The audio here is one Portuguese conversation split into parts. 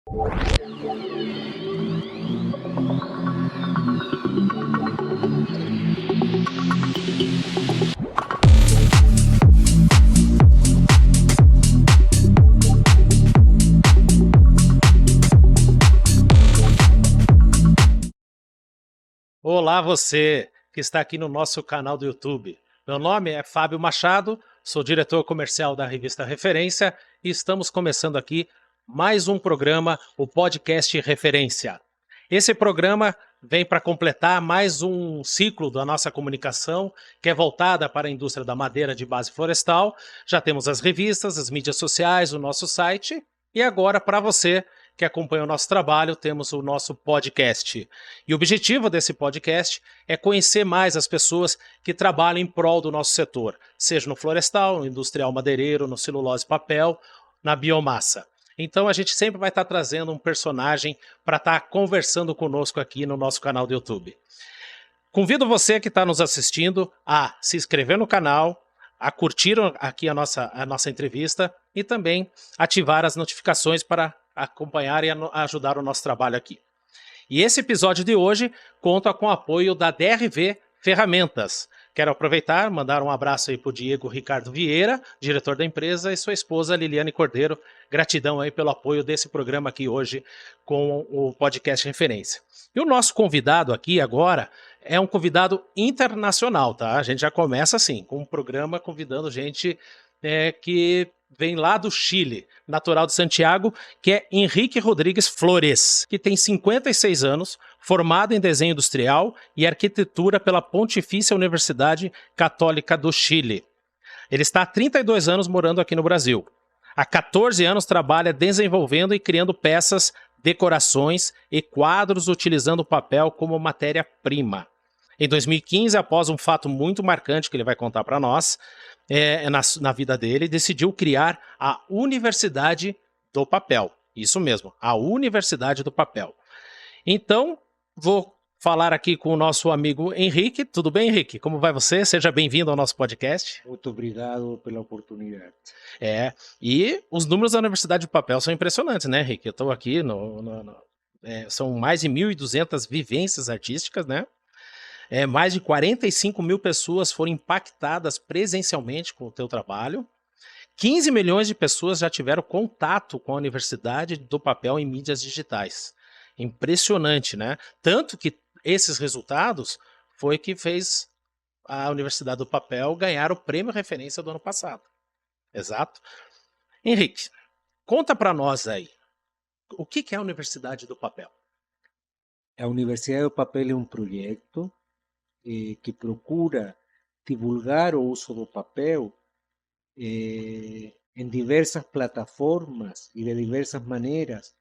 Olá você que está aqui no nosso canal do YouTube. Meu nome é Fábio Machado, sou diretor comercial da revista Referência e estamos começando aqui mais um programa, o podcast Referência. Esse programa vem para completar mais um ciclo da nossa comunicação, que é voltada para a indústria da madeira de base florestal. Já temos as revistas, as mídias sociais, o nosso site e agora para você que acompanha o nosso trabalho, temos o nosso podcast. E o objetivo desse podcast é conhecer mais as pessoas que trabalham em prol do nosso setor, seja no florestal, no industrial madeireiro, no celulose e papel, na biomassa. Então a gente sempre vai estar trazendo um personagem para estar conversando conosco aqui no nosso canal do YouTube. Convido você que está nos assistindo a se inscrever no canal, a curtir aqui a nossa entrevista e também ativar as notificações para acompanhar e ajudar o nosso trabalho aqui. E esse episódio de hoje conta com o apoio da DRV Ferramentas. Quero aproveitar, mandar um abraço aí para o Diego Ricardo Vieira, diretor da empresa, e sua esposa Liliane Cordeiro. Gratidão aí pelo apoio desse programa aqui hoje com o podcast Referência. E o nosso convidado aqui agora é um convidado internacional, tá? A gente já começa assim, com um programa convidando gente que vem lá do Chile, natural de Santiago, que é Henrique Rodrigues Flores, que tem 56 anos, formado em desenho industrial e arquitetura pela Pontifícia Universidade Católica do Chile. Ele está há 32 anos morando aqui no Brasil. Há 14 anos trabalha desenvolvendo e criando peças, decorações e quadros utilizando o papel como matéria-prima. Em 2015, após um fato muito marcante que ele vai contar para nós, na vida dele, decidiu criar a Universidade do Papel. Isso mesmo, a Universidade do Papel. Então, vou falar aqui com o nosso amigo Henrique. Tudo bem, Henrique? Como vai você? Seja bem-vindo ao nosso podcast. Muito obrigado pela oportunidade. E os números da Universidade do Papel são impressionantes, né, Henrique? Eu estou aqui, são mais de 1.200 vivências artísticas, né? Mais de 45 mil pessoas foram impactadas presencialmente com o teu trabalho. 15 milhões de pessoas já tiveram contato com a Universidade do Papel em mídias digitais. Impressionante, né? Tanto que esses resultados foi que fez a Universidade do Papel ganhar o prêmio referência do ano passado. Exato. Henrique, conta para nós aí, o que é a Universidade do Papel? A Universidade do Papel é um projeto que procura divulgar o uso do papel em diversas plataformas e de diversas maneiras,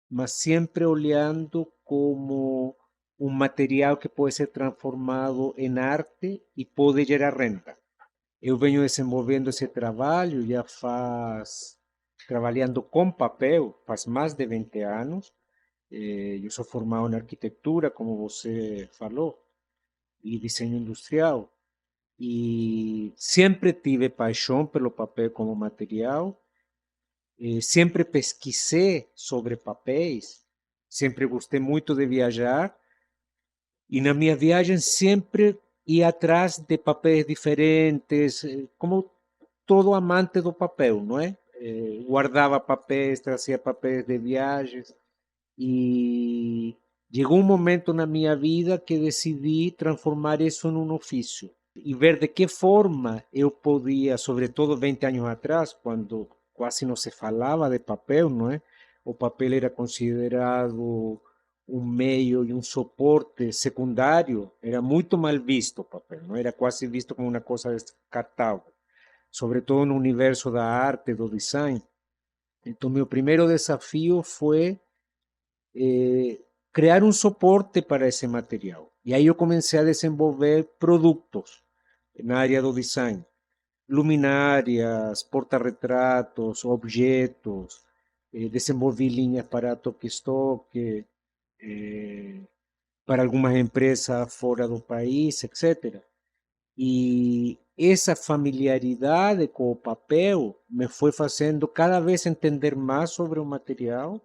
mas sempre olhando como um material que pode ser transformado em arte e pode gerar renda. Eu venho desenvolvendo esse trabalho trabalhando com papel, faz mais de 20 anos. Eu sou formado em arquitetura, como você falou, e desenho industrial. E sempre tive paixão pelo papel como material. Sempre pesquisei sobre papéis. Sempre gostei muito de viajar. E na minha viagem sempre ia atrás de papéis diferentes, como todo amante do papel, não é? Guardava papéis, trazia papéis de viagens. E chegou um momento na minha vida que decidi transformar isso num ofício e ver de que forma eu podia, sobretudo 20 anos atrás, quando quase não se falava de papel, não é? O papel era considerado um meio e um suporte secundário, era muito mal visto o papel, não era quase visto como uma coisa descartável, sobretudo no universo da arte, do design. Então, meu primeiro desafio foi crear um suporte para esse material. E aí eu comecei a desenvolver produtos na área do design. Luminárias, porta-retratos, objetos. Desenvolvi linhas para toque-estoque, para algumas empresas fora do país, etc. E essa familiaridade com o papel me foi fazendo cada vez entender mais sobre o material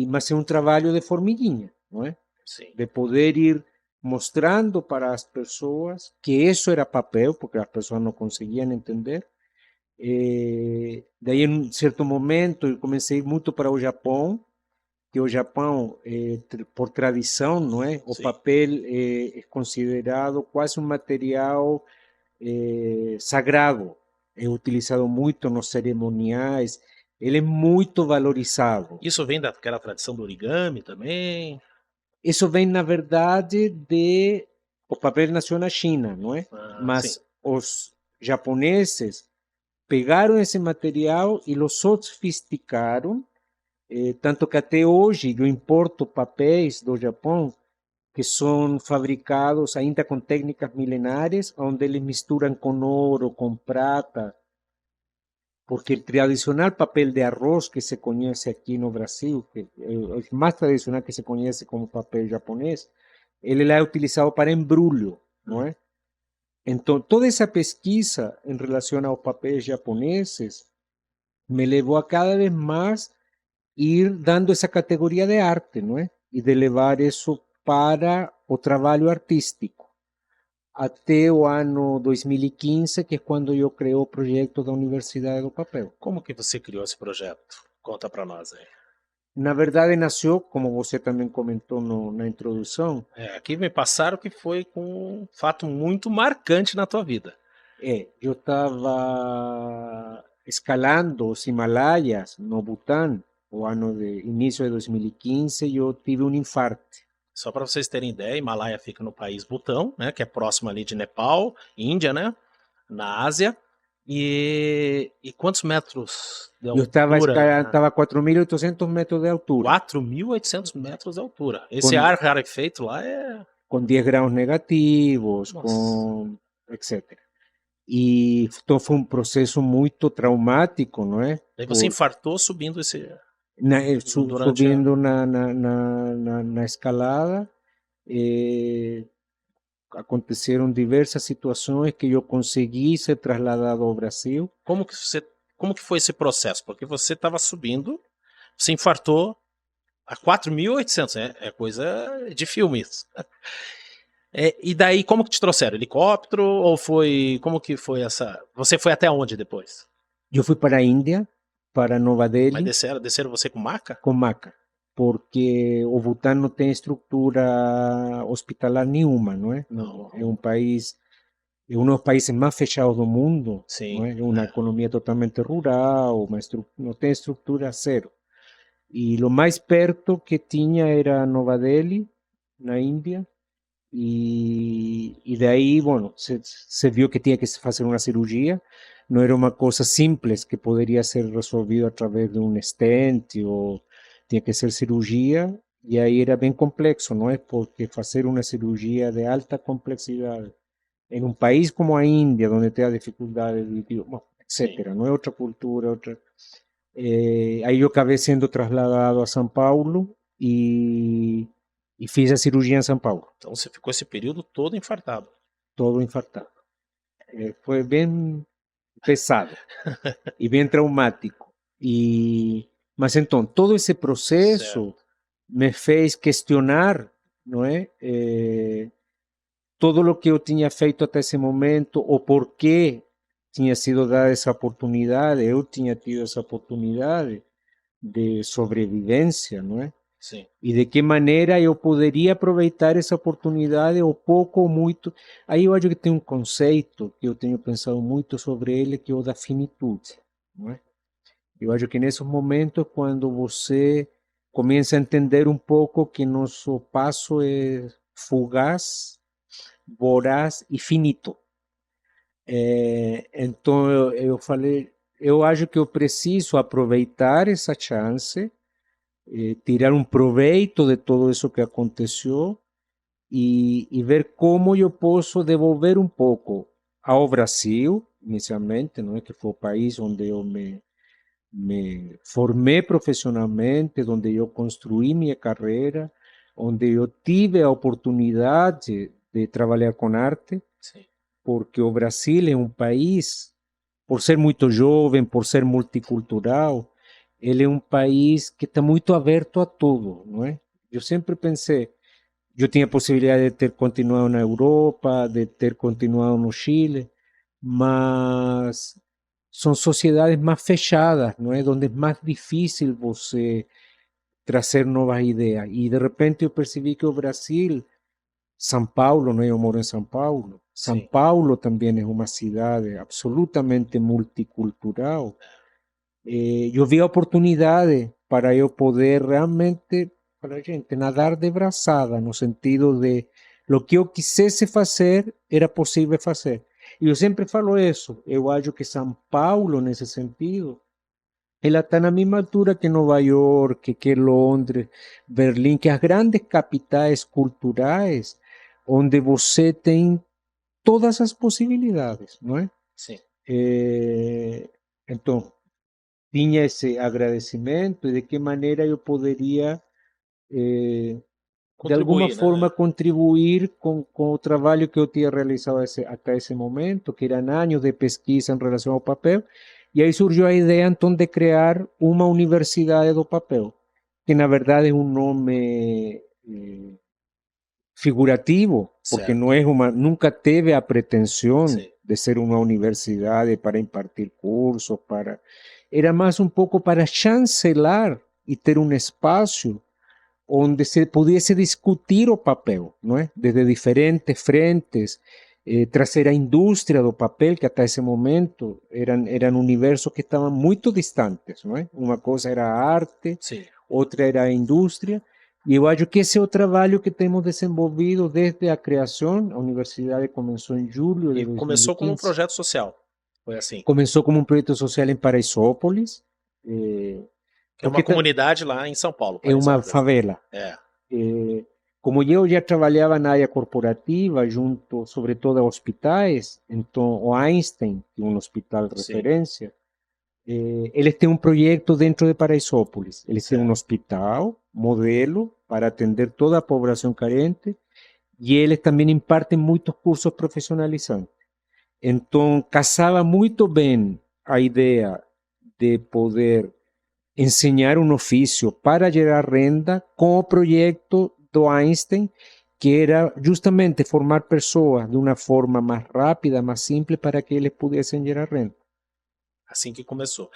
mas é um trabalho de formiguinha, não é? Sim. De poder ir mostrando para as pessoas que isso era papel, porque as pessoas não conseguiam entender. Daí, em um certo momento, eu comecei muito para o Japão, que o Japão, por tradição, não é? O Sim. papel é considerado quase um material sagrado. É utilizado muito nos cerimoniais. Ele é muito valorizado. Isso vem daquela tradição do origami também? Isso vem, na verdade, de... O papel nasceu na China, não é? Ah, sim. Mas os japoneses pegaram esse material e o sofisticaram, tanto que até hoje eu importo papéis do Japão que são fabricados ainda com técnicas milenares, onde eles misturam com ouro, com prata, porque o tradicional papel de arroz que se conhece aqui no Brasil, que é o mais tradicional que se conhece como papel japonês, ele é utilizado para embrulho, não é? Então, toda essa pesquisa em relação aos papéis japoneses me levou a cada vez mais ir dando essa categoria de arte, não é? E de levar isso para o trabalho artístico. Até o ano 2015, que é quando eu criei o projeto da Universidade do Papel. Como que você criou esse projeto? Conta para nós aí. Na verdade, nasceu, como você também comentou na introdução, Aqui me passaram que foi com um fato muito marcante na tua vida. eu estava escalando os Himalaias no Butão, o ano de início de 2015, e eu tive um infarte. Só para vocês terem ideia, Himalaia fica no país Butão, né, que é próximo ali de Nepal, Índia, né, na Ásia. E quantos metros de Eu estava altura? escalando, estava a 4.800 metros de altura, 4.800 metros de altura. Esse com, ar rarefeito lá é... com 10 graus negativos, Nossa. com etc. E então foi um processo muito traumático, não é? Daí você infartou subindo esse... durante a... Subindo na escalada, eh, aconteceram diversas situações que eu consegui ser trasladado ao Brasil. Como que foi esse processo? Porque você estava subindo, você infartou a 4.800, é coisa de filme isso. E daí, como que te trouxeram? Helicóptero ou foi... Como que foi essa... Você foi até onde depois? Eu fui para a Índia, para Nova Mas Delhi, desceram você com maca? com maca, porque o Butão não tem estrutura hospitalar nenhuma, não é? Não. É um país, é um dos países mais fechados do mundo, Sim. não é? Uma economia totalmente rural, não tem estrutura zero. E o mais perto que tinha era Nova Delhi, na Índia, e daí, bueno, se viu que tinha que se fazer uma cirurgia, não era uma coisa simples que poderia ser resolvido através de um stent, ou tinha que ser cirurgia, e aí era bem complexo, não é? Porque fazer uma cirurgia de alta complexidade em um país como a Índia, onde tem a dificuldade de idioma, etc., Sim. não é outra cultura, outra... aí eu acabei sendo trasladado a São Paulo e fiz a cirurgia em São Paulo, Então você ficou esse período todo infartado. todo infartado. Foi bem pesado e bem traumático. Mas então, todo esse Certo. processo me fez questionar, não é? Todo o que eu tinha feito até esse momento, o porquê tinha sido dada essa oportunidade, eu tinha tido essa oportunidade de sobrevivência, não é? Sim. E de que maneira eu poderia aproveitar essa oportunidade, ou pouco ou muito. Aí eu acho que tem um conceito que eu tenho pensado muito sobre ele, que é o da finitude, não é? Eu acho que nesses momentos, quando você começa a entender um pouco que nosso passo é fugaz, voraz e finito. Então eu falei, eu acho que eu preciso aproveitar essa chance, tirar um proveito de tudo isso que aconteceu e ver como eu posso devolver um pouco ao Brasil, inicialmente, não é, que foi o país onde eu me formei profissionalmente, onde eu construí minha carreira, onde eu tive a oportunidade de trabalhar com arte, Sim. porque o Brasil é um país, por ser muito jovem, por ser multicultural, ele é um país que está muito aberto a tudo, não é? Eu sempre pensei, eu tinha a possibilidade de ter continuado na Europa, de ter continuado no Chile, mas são sociedades mais fechadas, não é? Onde é mais difícil você trazer novas ideias. E de repente eu percebi que o Brasil, São Paulo, não é? Eu moro em São Paulo. São Sim. Paulo também é uma cidade absolutamente multicultural. Eu vi a oportunidade para eu poder realmente, para a gente, nadar de braçada, no sentido de o que eu quisesse fazer, era possível fazer. E eu sempre falo isso, eu acho que São Paulo, nesse sentido, ela está na mesma altura que Nova York, que Londres, Berlim, que as grandes capitais culturais, onde você tem todas as possibilidades, não é? Sim. Então, tinha esse agradecimento e de que maneira eu poderia, de alguma Contribuir, forma, né? contribuir com o trabalho que eu tinha realizado até esse momento, que eram anos de pesquisa em relação ao papel, e aí surgiu a ideia, então, de criar uma universidade do papel, que na verdade é um nome figurativo, porque não Certo. é uma, nunca teve a pretensão Sim. de ser uma universidade para impartir cursos, para era mais um pouco para chancelar e ter um espaço onde se pudesse discutir o papel, não é? Desde diferentes frentes, trazer a indústria do papel, que até esse momento eram universos que estavam muito distantes, não é? Uma coisa era a arte, Sim. outra era a indústria, e eu acho que esse é o trabalho que temos desenvolvido desde a criação. A universidade começou em julho de E começou como um 2015. projeto social. Foi assim. Começou como um projeto social em Paraisópolis, eh, Que é uma porque comunidade lá em São Paulo, é uma Paraisópolis, né? favela. É. Como eu já trabalhava na área corporativa, junto, sobretudo, a hospitais, então o Einstein, que é um hospital de Sim. referência, eles têm um projeto dentro de Paraisópolis. Eles têm um Certo. hospital modelo para atender toda a população carente e eles também impartem muitos cursos profissionalizantes. Então, casava muito bem a ideia de poder enseñar un oficio para gerar renda com o projeto do Einstein, que era justamente formar pessoas de uma forma mais rápida, mais simples, para que eles pudessem gerar renda. Assim que começou.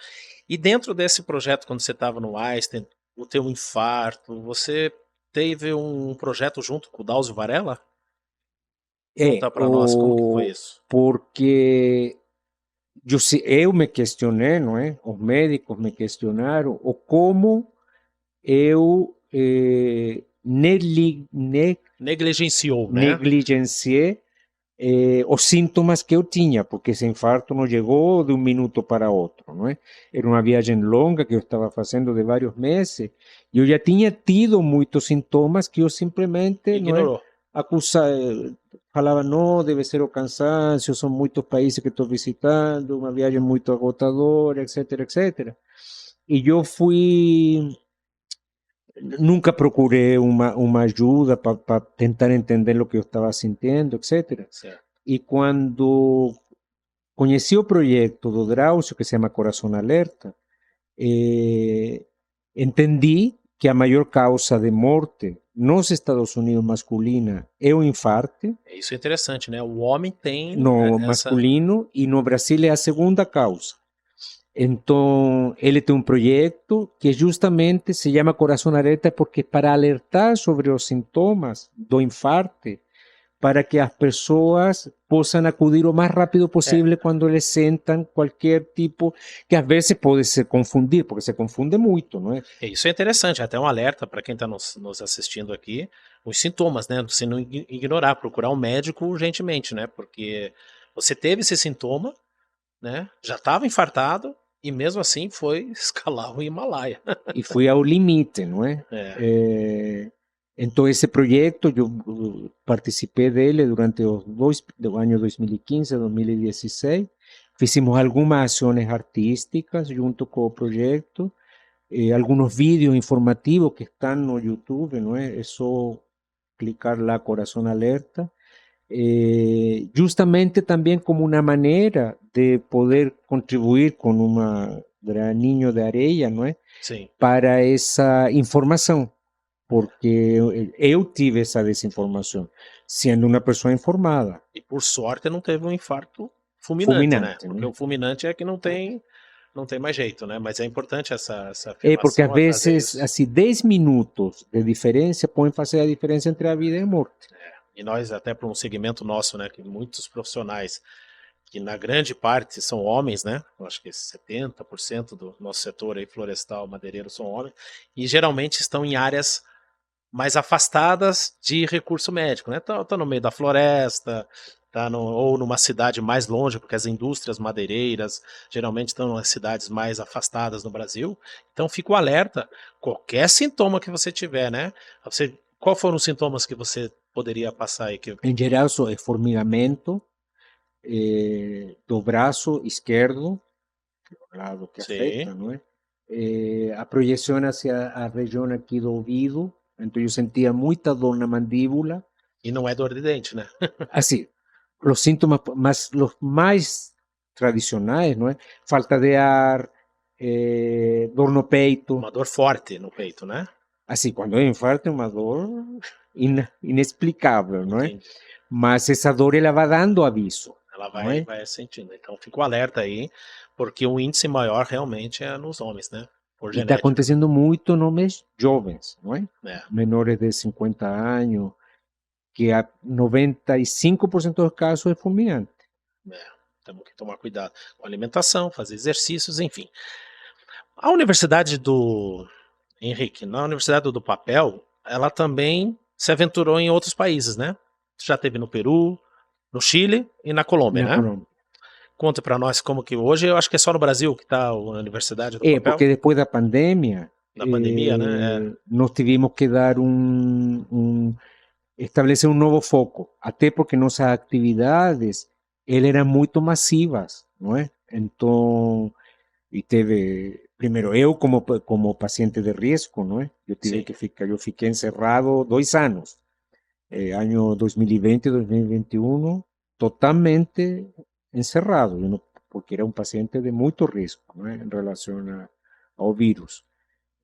E dentro desse projeto, quando você estava no Einstein, o teu infarto, você teve um projeto junto com o Drauzio Varela? Conta para nós como que foi isso. Porque eu me questionei, não é? Os médicos me questionaram o como eu Negligenciou, né? negligenciei os síntomas que eu tinha, porque esse infarto não chegou de um minuto para outro, não é? Era uma viagem longa que eu estava fazendo de vários meses, e eu já tinha tido muitos sintomas que eu simplesmente, não é, Ignorou. falava, não, deve ser o cansaço, são muitos países que estou visitando, uma viagem muito agotadora, etc, etc. E eu fui, nunca procurei uma ajuda para tentar entender o que eu estava sentindo, etc. Certo. E quando conheci o projeto do Drauzio, que se chama Coração Alerta, entendi que a maior causa de morte nos Estados Unidos masculina é o infarto, Isso é interessante, né? O homem tem no essa. masculino, e no Brasil é a segunda causa. Então, ele tem um projeto que justamente se chama Coração Alerta porque para alertar sobre os sintomas do infarto, para que as pessoas possam acudir o mais rápido É, possível quando eles sentam qualquer tipo, que às vezes pode se confundir, porque se confunde muito, não é? isso é interessante, até um alerta para quem está nos assistindo aqui, os sintomas, né? Você não ignorar, procurar um médico urgentemente, né? Porque você teve esse sintoma, né? Já estava infartado e mesmo assim foi escalar o Himalaia. E fui ao limite, não é? É, Então, esse projeto, eu participei dele durante os dois, do ano 2015 a 2016. Fizemos algumas ações artísticas junto com o projeto, alguns vídeos informativos que estão no YouTube, não é? É só clicar lá Coração Alerta. Justamente também como uma maneira de poder contribuir com uma Ninho de Areia, não é? Sim. Para essa informação, porque eu tive essa desinformação, sendo uma pessoa informada, E por sorte não teve um infarto fulminante, né? fulminante, Porque né? o fulminante é que não tem mais jeito, né? Mas é importante essa Porque às afirmação a trazer vezes, isso. assim, 10 minutos de diferença podem fazer a diferença entre a vida e a morte. E nós, até para um segmento nosso, né? Que muitos profissionais, que na grande parte são homens, né? Eu acho que 70% do nosso setor aí, florestal, madeireiro, são homens, e geralmente estão em áreas mais afastadas de recurso médico, né? Tá no meio da floresta, ou numa cidade mais longe, porque as indústrias madeireiras geralmente estão nas cidades mais afastadas no Brasil. Então fica o alerta, qualquer sintoma que você tiver, né? Qual foram os sintomas que você poderia passar aí? Em geral, é formigamento do braço esquerdo, lado que Sim, afeta, não é? A projeção hacia a região aqui do ouvido, então eu sentia muita dor na mandíbula. e não é dor de dente, né? Así, los síntomas más, los más tradicionais, não é? Falta de ar, dor no peito. Uma dor forte no peito, né? Assim, quando é infarto é uma dor inexplicável, não é? Entendi. Mas essa dor ela vai dando aviso, Ela não é? vai sentindo. Então fica o alerta aí, porque o índice maior realmente é nos homens, né? Por E está genética. acontecendo muito em homens jovens, não é? É, Menores de 50 anos, que a 95% dos casos é fulminante. é. Temos que tomar cuidado com a alimentação, fazer exercícios, enfim. A Universidade do Henrique, na Universidade do Papel, ela também se aventurou em outros países, né? Já teve no Peru, no Chile e na Colômbia, Na né? Colômbia. Conta para nós como que hoje, eu acho que é só no Brasil que está a Universidade do Papel, Porque depois da pandemia, da pandemia, né? É, nós tivemos que dar establecer um novo foco, até porque nossas atividades elas eram muito massivas, não é? Então, e teve, primeiro, eu como paciente de risco, não é? sim, Eu fiquei encerrado 2 anos, ano 2020 e 2021, totalmente encerrado, porque era um paciente de muito risco, não é? Em relação ao vírus.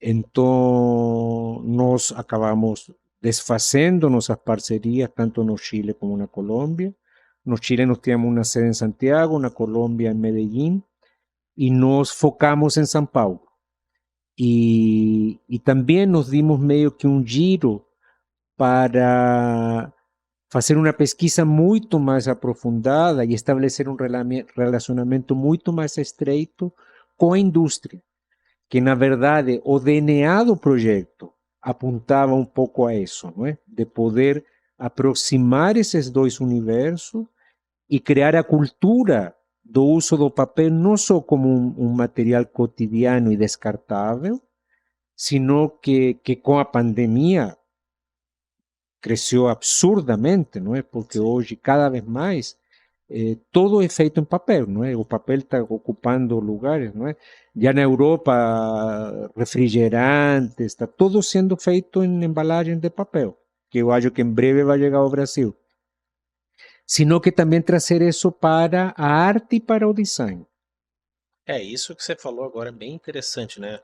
Então, nós acabamos desfazendo nossas parcerias, tanto no Chile como na Colômbia. No Chile nós tínhamos uma sede em Santiago, na Colômbia em Medellín, e nós focamos em São Paulo. E também nos dimos meio que um giro para fazer uma pesquisa muito mais aprofundada e estabelecer um relacionamento muito mais estreito com a indústria, que na verdade o DNA do projeto apuntava um pouco a isso, não é? De poder aproximar esses dois universos e criar a cultura do uso do papel não só como um material cotidiano e descartável, sino que com a pandemia cresceu absurdamente, não é? Porque sim. hoje, cada vez mais, todo é feito em papel, não é? O papel está ocupando lugares, não é? Já na Europa, refrigerantes, está tudo sendo feito em embalagens de papel, que eu acho que em breve vai chegar ao Brasil. Sino que também trazer isso para a arte e para o design. É, isso que você falou agora é bem interessante, né?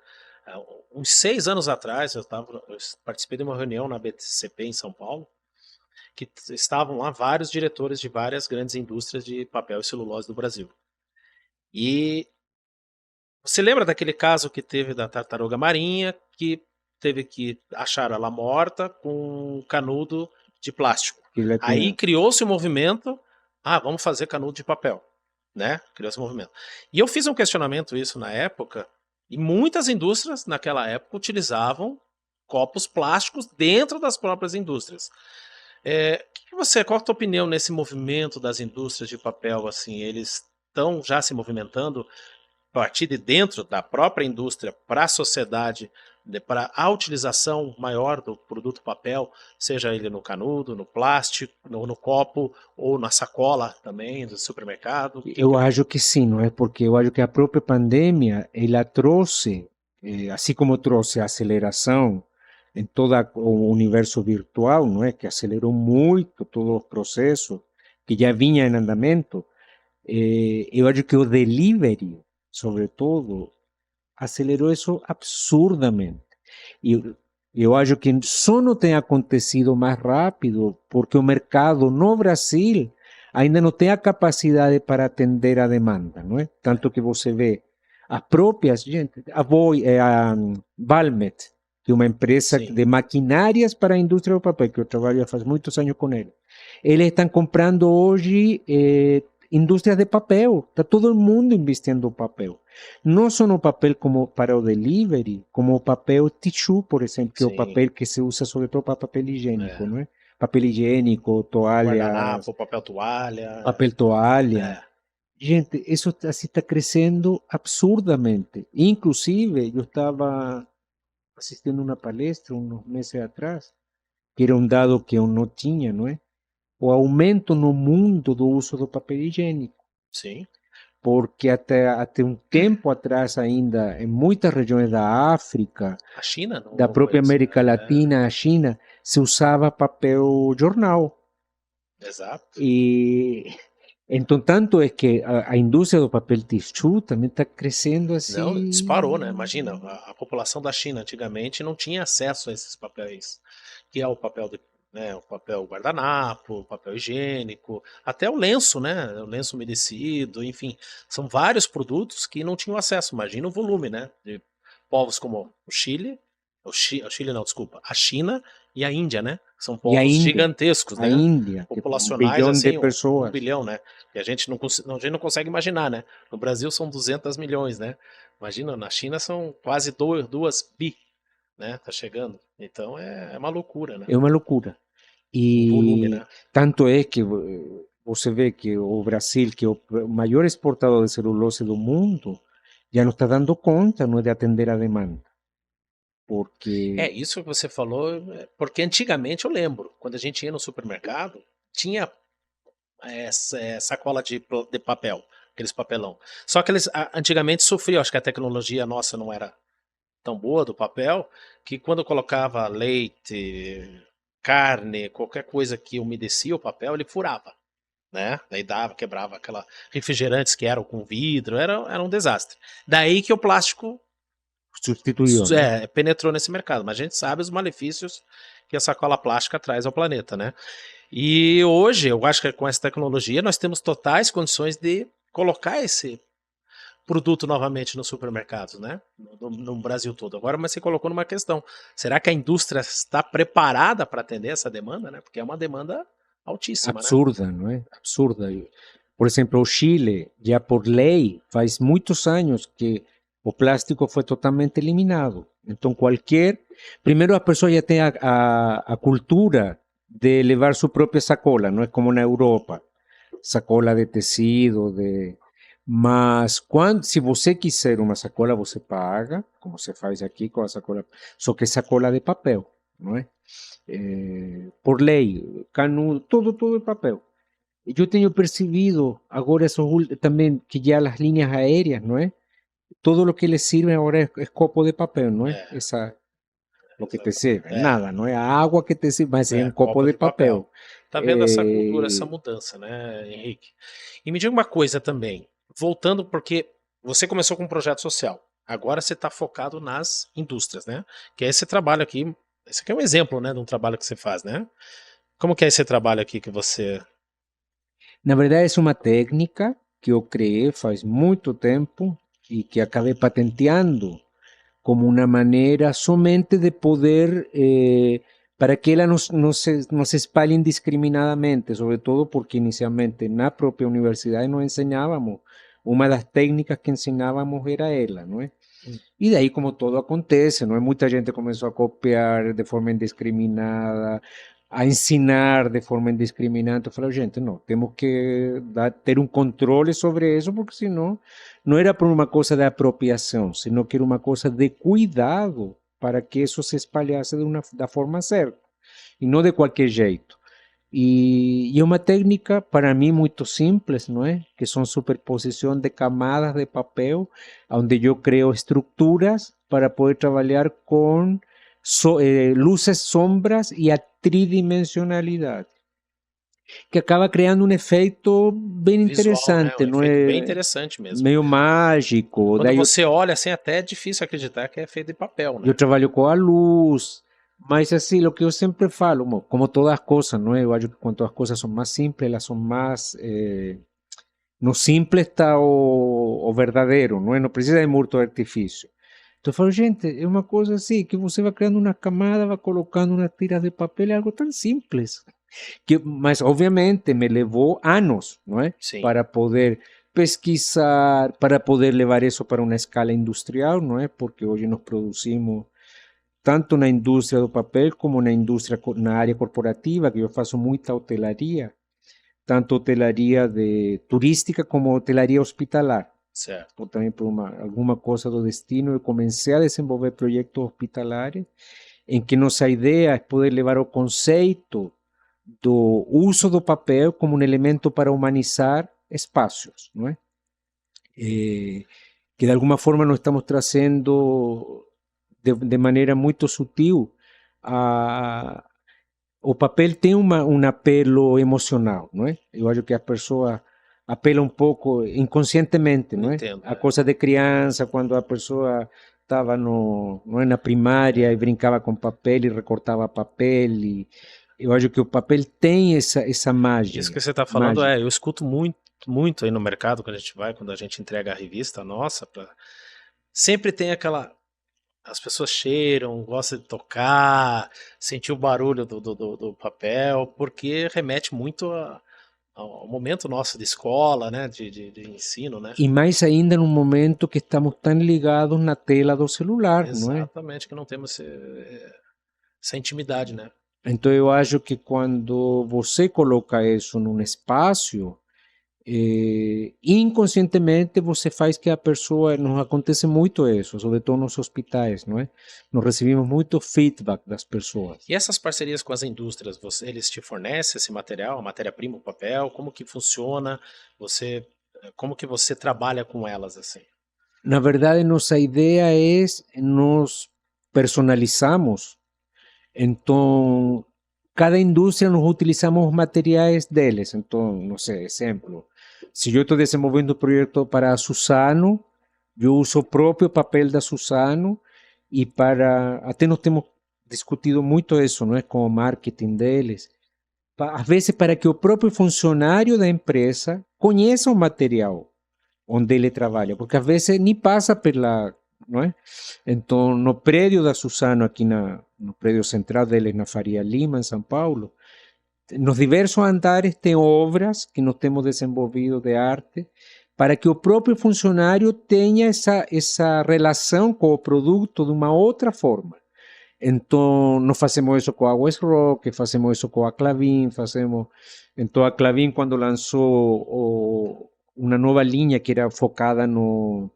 Uns 6 anos atrás, eu participei de uma reunião na BTCP em São Paulo, que estavam lá vários diretores de várias grandes indústrias de papel e celulose do Brasil. E você lembra daquele caso que teve da tartaruga marinha, que teve que achar ela morta com um canudo de plástico. Que lá Aí tinha, criou-se o movimento, vamos fazer canudo de papel, né? Criou-se o movimento. E eu fiz um questionamento isso na época, e muitas indústrias naquela época utilizavam copos plásticos dentro das próprias indústrias. Qual a tua opinião nesse movimento das indústrias de papel? Assim, eles estão já se movimentando a partir de dentro da própria indústria para a sociedade, para a utilização maior do produto papel, seja ele no canudo, no plástico, no copo ou na sacola também do supermercado? eu acho que sim, não é? Porque eu acho que a própria pandemia, ela trouxe, assim como trouxe a aceleração em todo o universo virtual, não é? Que acelerou muito todos os processos que já vinha em andamento. Eu acho que o delivery, sobretudo, acelerou isso absurdamente. E eu acho que só não tem acontecido mais rápido porque o mercado no Brasil ainda não tem a capacidade para atender a demanda, não é? Tanto que você vê as próprias, gente, a Valmet, que é uma empresa Sim. de maquinárias para a indústria do papel, que eu trabalho faz muitos anos com ele. Eles estão comprando hoje indústrias de papel, está todo mundo investindo no papel. Não só no papel como para o delivery, como o papel tissue, por exemplo, que é o Sim, papel que se usa sobretudo para papel higiênico, é. não é? Papel higiênico, toalhas, Guardanapo, papel toalha. papel toalha. É. Gente, isso assim está crescendo absurdamente. Inclusive, eu estava assistindo uma palestra uns meses atrás, que era um dado que eu não tinha, não é? O aumento no mundo do uso do papel higiênico. Sim. Porque até um tempo atrás ainda, em muitas regiões da África, A China não, da não própria conheço. América Latina, a China, se usava papel jornal. Exato. E então, tanto é que a indústria do papel tissue também está crescendo Não, disparou, né? assim. Imagina, a população da China antigamente não tinha acesso a esses papéis, que é o papel de, né, o papel guardanapo, o papel higiênico, até o lenço, né? O lenço umedecido, enfim, são vários produtos que não tinham acesso. Imagina o volume, né? De povos como o Chile, o Chile não, desculpa, a China e a Índia, né? São E povos gigantescos, a né? Índia, que tem Populacionais bilhão de assim, um pessoas. bilhão, né? Que a gente não consegue imaginar, né? No Brasil são 200 milhões, né? Imagina, na China são quase 2 bi, né? Tá chegando. Então é uma loucura, né? É uma loucura. O volume, E né? tanto é que você vê que o Brasil, que é o maior exportador de celulose do mundo, já não está dando conta, não é, de atender a demanda. É, Porque isso que você falou, porque antigamente eu lembro, quando a gente ia no supermercado, tinha sacola de papel, aqueles papelão. Só que eles antigamente sofriam, acho que a tecnologia nossa não era tão boa do papel, que quando eu colocava leite, carne, qualquer coisa que umedecia o papel, ele furava, né? Daí dava, quebrava aquela refrigerantes que eram com vidro, era um desastre. Daí que o plástico substituiu, né? penetrou nesse mercado, mas a gente sabe os malefícios que a sacola plástica traz ao planeta, né? E hoje, eu acho que com essa tecnologia, nós temos totais condições de colocar esse produto novamente nos supermercados, né? No Brasil todo. Agora, mas você colocou numa questão: será que a indústria está preparada para atender essa demanda, né? Porque é uma demanda altíssima, né? Absurda, não é? Absurda. Por exemplo, o Chile, já por lei, faz muitos anos que o plástico foi totalmente eliminado. Então, primeiro, a pessoa já tem a cultura de levar sua própria sacola, não é como na Europa, sacola de tecido, mas se você quiser uma sacola, você paga, como você faz aqui com a sacola, só que é sacola de papel, não é? Por lei, canudo, todo é papel. Eu tenho percebido agora também que já as linhas aéreas, não é? Todo o que eles sirvem agora é copo de papel, não é? É, O que te exatamente. serve, nada, não é a água que te sirve, mas é um copo Copo de de papel. papel. Tá vendo essa cultura, essa É, mudança, né, Henrique? E me diga uma coisa também, voltando porque você começou com um projeto social, agora você está focado nas indústrias, né? Que é esse trabalho aqui, esse aqui é um exemplo, né, de um trabalho que você faz, né? Como que é esse trabalho aqui que você... Na verdade, é uma técnica que eu criei faz muito tempo e que acabei patenteando como uma maneira somente de poder, para que ela não se espalhe indiscriminadamente, sobretudo porque inicialmente na própria universidade não ensinávamos, uma das técnicas que ensinávamos era ela, não é? E daí, como todo acontece, não é? Muita gente começou a copiar de forma indiscriminada, a ensinar de forma indiscriminada. Eu falei, gente, não, temos que ter um controle sobre isso, porque senão não era por uma coisa de apropriação, senão que era uma coisa de cuidado para que isso se espalhasse da forma certa, e não de qualquer jeito. E é uma técnica, para mim, muito simples, não é? Que são superposição de camadas de papel, onde eu creo estruturas para poder trabalhar com luzes, sombras e a tridimensionalidade. que acaba criando um efeito bem Visual, né? interessante, Um não efeito bem é? interessante mesmo. Meio mágico. Quando Daí você olha assim, até é difícil acreditar que é feito de papel, eu né? trabalho com a luz, mas assim, o que eu sempre falo, como todas as coisas, não é? Eu acho que quanto as coisas são mais simples, elas são mais... no simples está o verdadeiro, não é? Não precisa de muito artifício. Então eu falo, gente, é uma coisa assim, que você vai criando uma camada, vai colocando umas tiras de papel, é algo tão simples. Mas obviamente me levou anos, não é? Sim. Para poder pesquisar, para poder levar isso para uma escala industrial, não é? Porque hoje nós produzimos tanto na indústria do papel como na indústria, na área corporativa, que eu faço muita hotelaria, tanto hotelaria turística como hotelaria hospitalar. Certo. Por, também por alguma coisa do destino, eu comecei a desenvolver projetos hospitalares em que nossa ideia é poder levar o conceito do uso do papel como um elemento para humanizar espaços, não é? Que de alguma forma nós estamos trazendo de maneira muito sutil a, o papel tem um apelo emocional, não é? Eu acho que a pessoa apela um pouco inconscientemente, não é? Entendo. A coisa de criança, quando a pessoa estava no, não é, na primária e brincava com papel e recortava papel. Eu acho que o papel tem essa Isso que magia. você está falando, Mágica. eu escuto muito, muito aí no mercado quando a gente vai, quando a gente entrega a revista, nossa, sempre tem aquela. As pessoas cheiram, gostam de tocar, sentir o barulho do papel, porque remete muito ao momento nosso de escola, né? De ensino, né? E mais ainda num momento que estamos tão ligados na tela do celular, não é? Exatamente, que não temos essa intimidade, né? Então eu acho que quando você coloca isso num espaço, inconscientemente você faz que a pessoa, nos acontece muito isso, sobretudo nos hospitais, não é? Nós recebemos muito feedback das pessoas. E essas parcerias com as indústrias, eles te fornecem esse material, a matéria-prima, o papel, como que funciona? Você, como que você trabalha com elas assim? Na verdade, nossa ideia é nos personalizamos. Então, cada indústria nós utilizamos os materiais deles. Então, não sei, exemplo, se eu estou desenvolvendo um projeto para a Suzano, eu uso o próprio papel da Suzano e até nós temos discutido muito isso, não é, com o marketing deles. Às vezes para que o próprio funcionário da empresa conheça o material onde ele trabalha, porque às vezes nem passa pela, não é? Então, no prédio da Suzano, aqui no prédio central deles, na Faria Lima, em São Paulo, nos diversos andares tem obras que nós temos desenvolvido de arte para que o próprio funcionário tenha essa relação com o produto de uma outra forma. Então, nós fazemos isso com a West Rock, fazemos isso com a Clavin, fazemos... Então, a Clavin, quando lançou uma nova linha que era focada no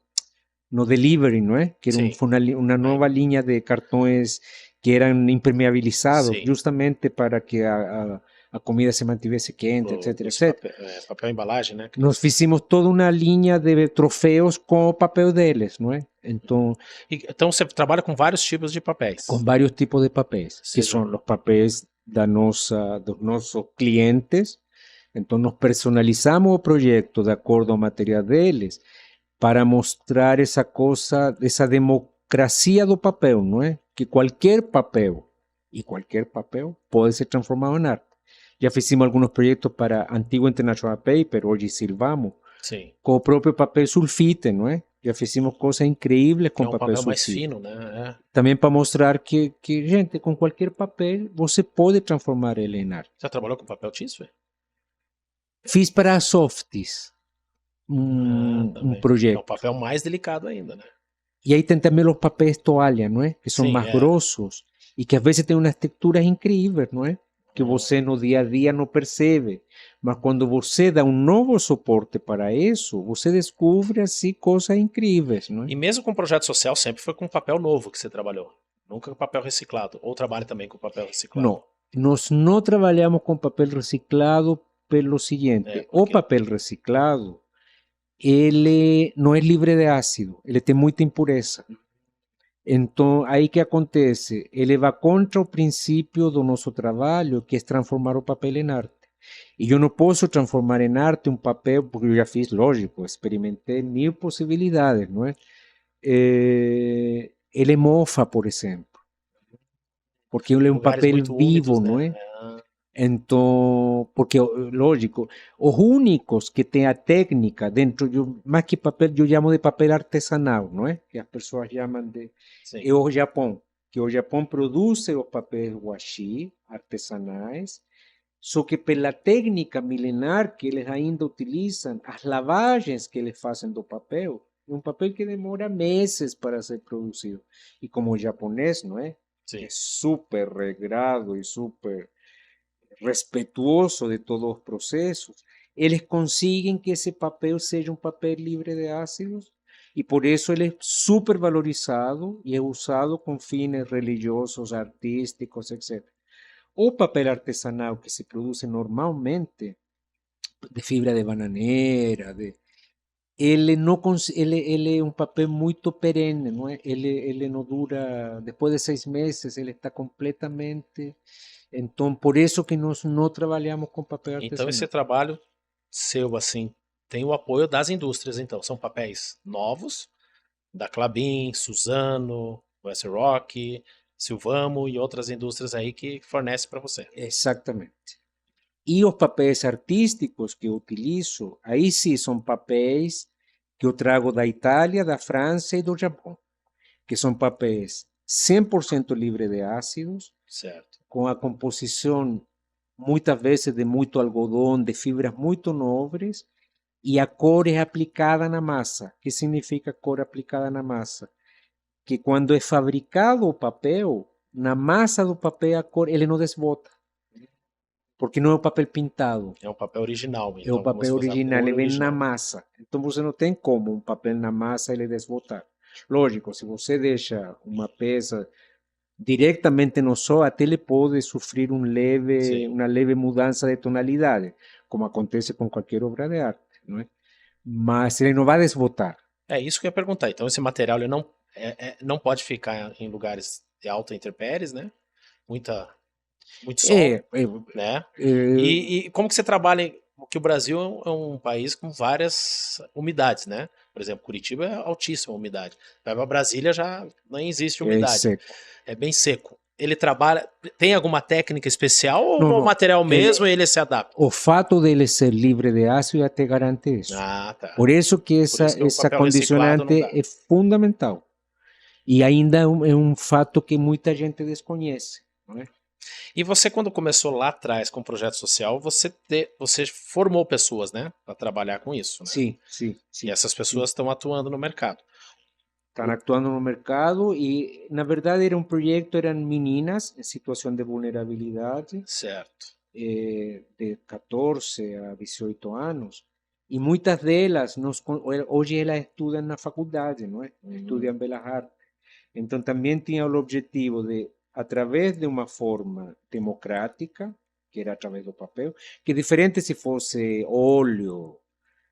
delivery, não é? Que era Sim, foi uma nova linha de cartões que eram impermeabilizados, sim. justamente para que a comida se mantivesse quente, etc, Os etc. papel embalagem, né? Nós fizemos toda uma linha de troféus com o papel deles, não é? Então, Então você trabalha com vários tipos de com papéis. vários tipos de papéis, que Seja, são os papéis dos nossos clientes. Então, nós personalizamos o projeto de acordo ao material deles para mostrar essa coisa, essa democracia do papel, não é? Que qualquer papel, pode ser transformado em arte. Já fizemos alguns projetos para Antigo International Paper, hoje Silvamo, sim, com o próprio papel sulfite, não é? Já fizemos coisas incríveis que com é um papel papel mais sulfite. fino, né? Também para mostrar que, gente, com qualquer papel, você pode transformar ele em arte. Você trabalhou com papel tissu? Fiz para a Softies um Também. Que é um projeto. papel mais delicado ainda, né? E aí tem também os papéis toalha, não é? Que são Sim, mais grossos e que às vezes têm umas texturas incríveis, não é? Que você no dia a dia não percebe. Mas quando você dá um novo suporte para isso, você descobre assim coisas incríveis, não é? E mesmo com projeto social, sempre foi com papel novo que você trabalhou. Nunca com papel reciclado. Ou trabalha também com papel reciclado. Não, nós não trabalhamos com papel reciclado pelo seguinte: o Porque papel reciclado ele não é livre de ácido, ele tem muita impureza. Então, aí que acontece? Ele vai contra o princípio do nosso trabalho, que é transformar o papel em arte. E eu não posso transformar em arte um papel, porque eu já fiz, lógico, experimentei mil possibilidades, não é? Ele mofa, por exemplo, porque ele é um Lugares papel muito úmidos, vivo, né? não é? Então, porque, lógico, os únicos que têm a técnica dentro, mais que papel, eu chamo de papel artesanal, não é? Que as pessoas chamam de. Sim, É o Japão, que o Japão produz os papéis washi artesanais, só que pela técnica milenar que eles ainda utilizam, as lavagens que eles fazem do papel, é um papel que demora meses para ser produzido. E como o japonês, não é? É sim. super regrado e super respetuoso de todos os processos, eles conseguem que esse papel seja um papel livre de ácidos e por isso ele é super valorizado e é usado com fins religiosos, artísticos, etc. O papel artesanal que se produz normalmente de fibra de bananeira, ele é um papel muito perene, não é? Ele não dura, depois de 6 meses, ele está completamente. Então, por isso que nós não trabalhamos com papel Então esse artesanal. trabalho seu, assim, tem o apoio das indústrias, então. São papéis novos, da Klabin, Suzano, West Rock, Silvamo e outras indústrias aí que fornecem para você. Exatamente. E os papéis artísticos que eu utilizo, aí sim são papéis que eu trago da Itália, da França e do Japão, que são papéis 100% livre de ácidos, Certo. com a composição muitas vezes de muito algodão, de fibras muito nobres, e a cor é aplicada na massa. O que significa cor aplicada na massa? Que quando é fabricado o papel, na massa do papel a cor ele não desbota, porque não é o papel pintado, É um papel original, é o então, como se papel fosse a original, cor ele vem na original. massa. Então você não tem como um papel na massa ele desbotar. Lógico, se você deixa uma peça diretamente no sol, até ele pode sofrer Sim. uma leve mudança de tonalidade, como acontece com qualquer obra de arte, não é? Mas ele não vai desbotar. É isso que eu ia perguntar. Então esse material ele não, não pode ficar em lugares de alta intempéries, né? Muita, muito sol, É, é, né? é, E como que você trabalha? Porque o Brasil é um país com várias umidades, né? Por exemplo, Curitiba é altíssima umidade. Vai para Brasília já não existe é umidade, seco. é bem seco. Ele trabalha, tem alguma técnica especial ou Não, o não. material mesmo ele se adapta? O fato dele ser livre de ácido já te garante isso. Ah, tá. Por isso que Por isso que o essa papel reciclado não condicionante dá. é fundamental. E ainda é um fato que muita gente desconhece. Não é? E você, quando começou lá atrás com o projeto social, você formou pessoas, né, para trabalhar com isso, né? Sim, sim, E sim, essas sim. pessoas estão atuando no mercado. Estão O- actuando no mercado e, na verdade, era um projeto, eram meninas em situação de vulnerabilidade, Certo. de 14 a 18 anos, e muitas delas, hoje elas estudam na faculdade, não é? Estudam Belas Artes. Então, também tinha o objetivo de, através de uma forma democrática, que era através do papel, que diferente se fosse óleo,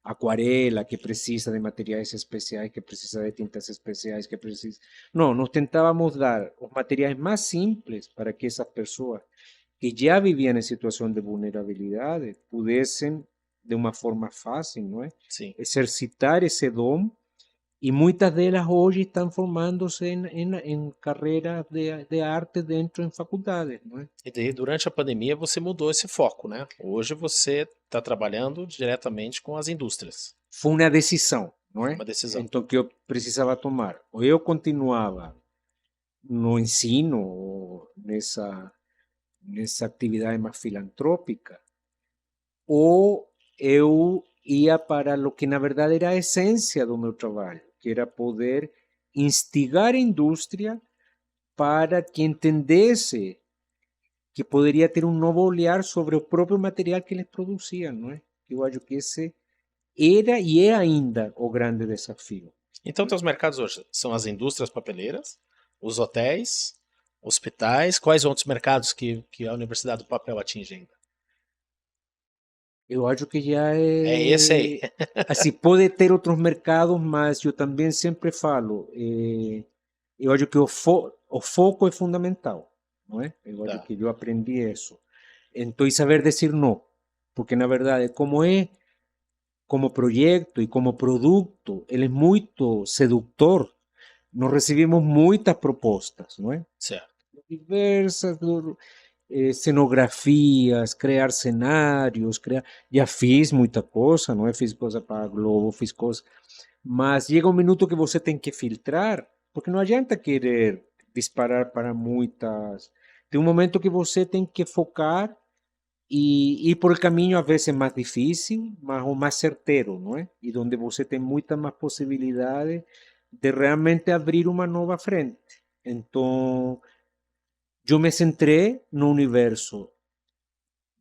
aquarela, que precisa de materiais especiais, que precisa de tintas especiais, que precisa. Não, nós tentávamos dar os materiais mais simples para que essas pessoas que já viviam em situação de vulnerabilidade pudessem, de uma forma fácil, não é? Sim. Exercitar esse dom e muitas delas hoje estão formando-se em carreiras de arte dentro em faculdades, não é? E daí, durante a pandemia, você mudou esse foco, né? Hoje você está trabalhando diretamente com as indústrias. Foi uma decisão, não Foi é? uma decisão. Então que eu precisava tomar. Ou eu continuava no ensino, ou nessa atividade mais filantrópica, ou eu ia para o que na verdade era a essência do meu trabalho, que era poder instigar a indústria para que entendesse que poderia ter um novo olhar sobre o próprio material que eles produziam, não é? Eu acho que esse era e é ainda o grande desafio. Então, teus mercados hoje são as indústrias papeleiras, os hotéis, hospitais. Quais outros mercados que a Universidade do Papel atinge ainda? Eu acho que já É esse aí. é. Assim, pode ter outros mercados, mas eu também sempre falo, eu acho que o foco é fundamental, não é? Eu acho Tá. que eu aprendi isso. Então, e saber dizer não. porque na verdade, como projeto e como produto, ele é muito sedutor. Nós recebemos muitas propostas, não é? Certo. Diversas cenografias, criar cenários, criar. Já fiz muita coisa, não é? Fiz coisa para a Globo, fiz coisa. Mas chega um minuto que você tem que filtrar, porque não adianta querer disparar para muitas. Tem um momento que você tem que focar e ir por el caminho às vezes mais difícil, mas o mais certeiro, não é? E onde você tem muita mais possibilidade de realmente abrir uma nova frente. Então, eu me centrei no universo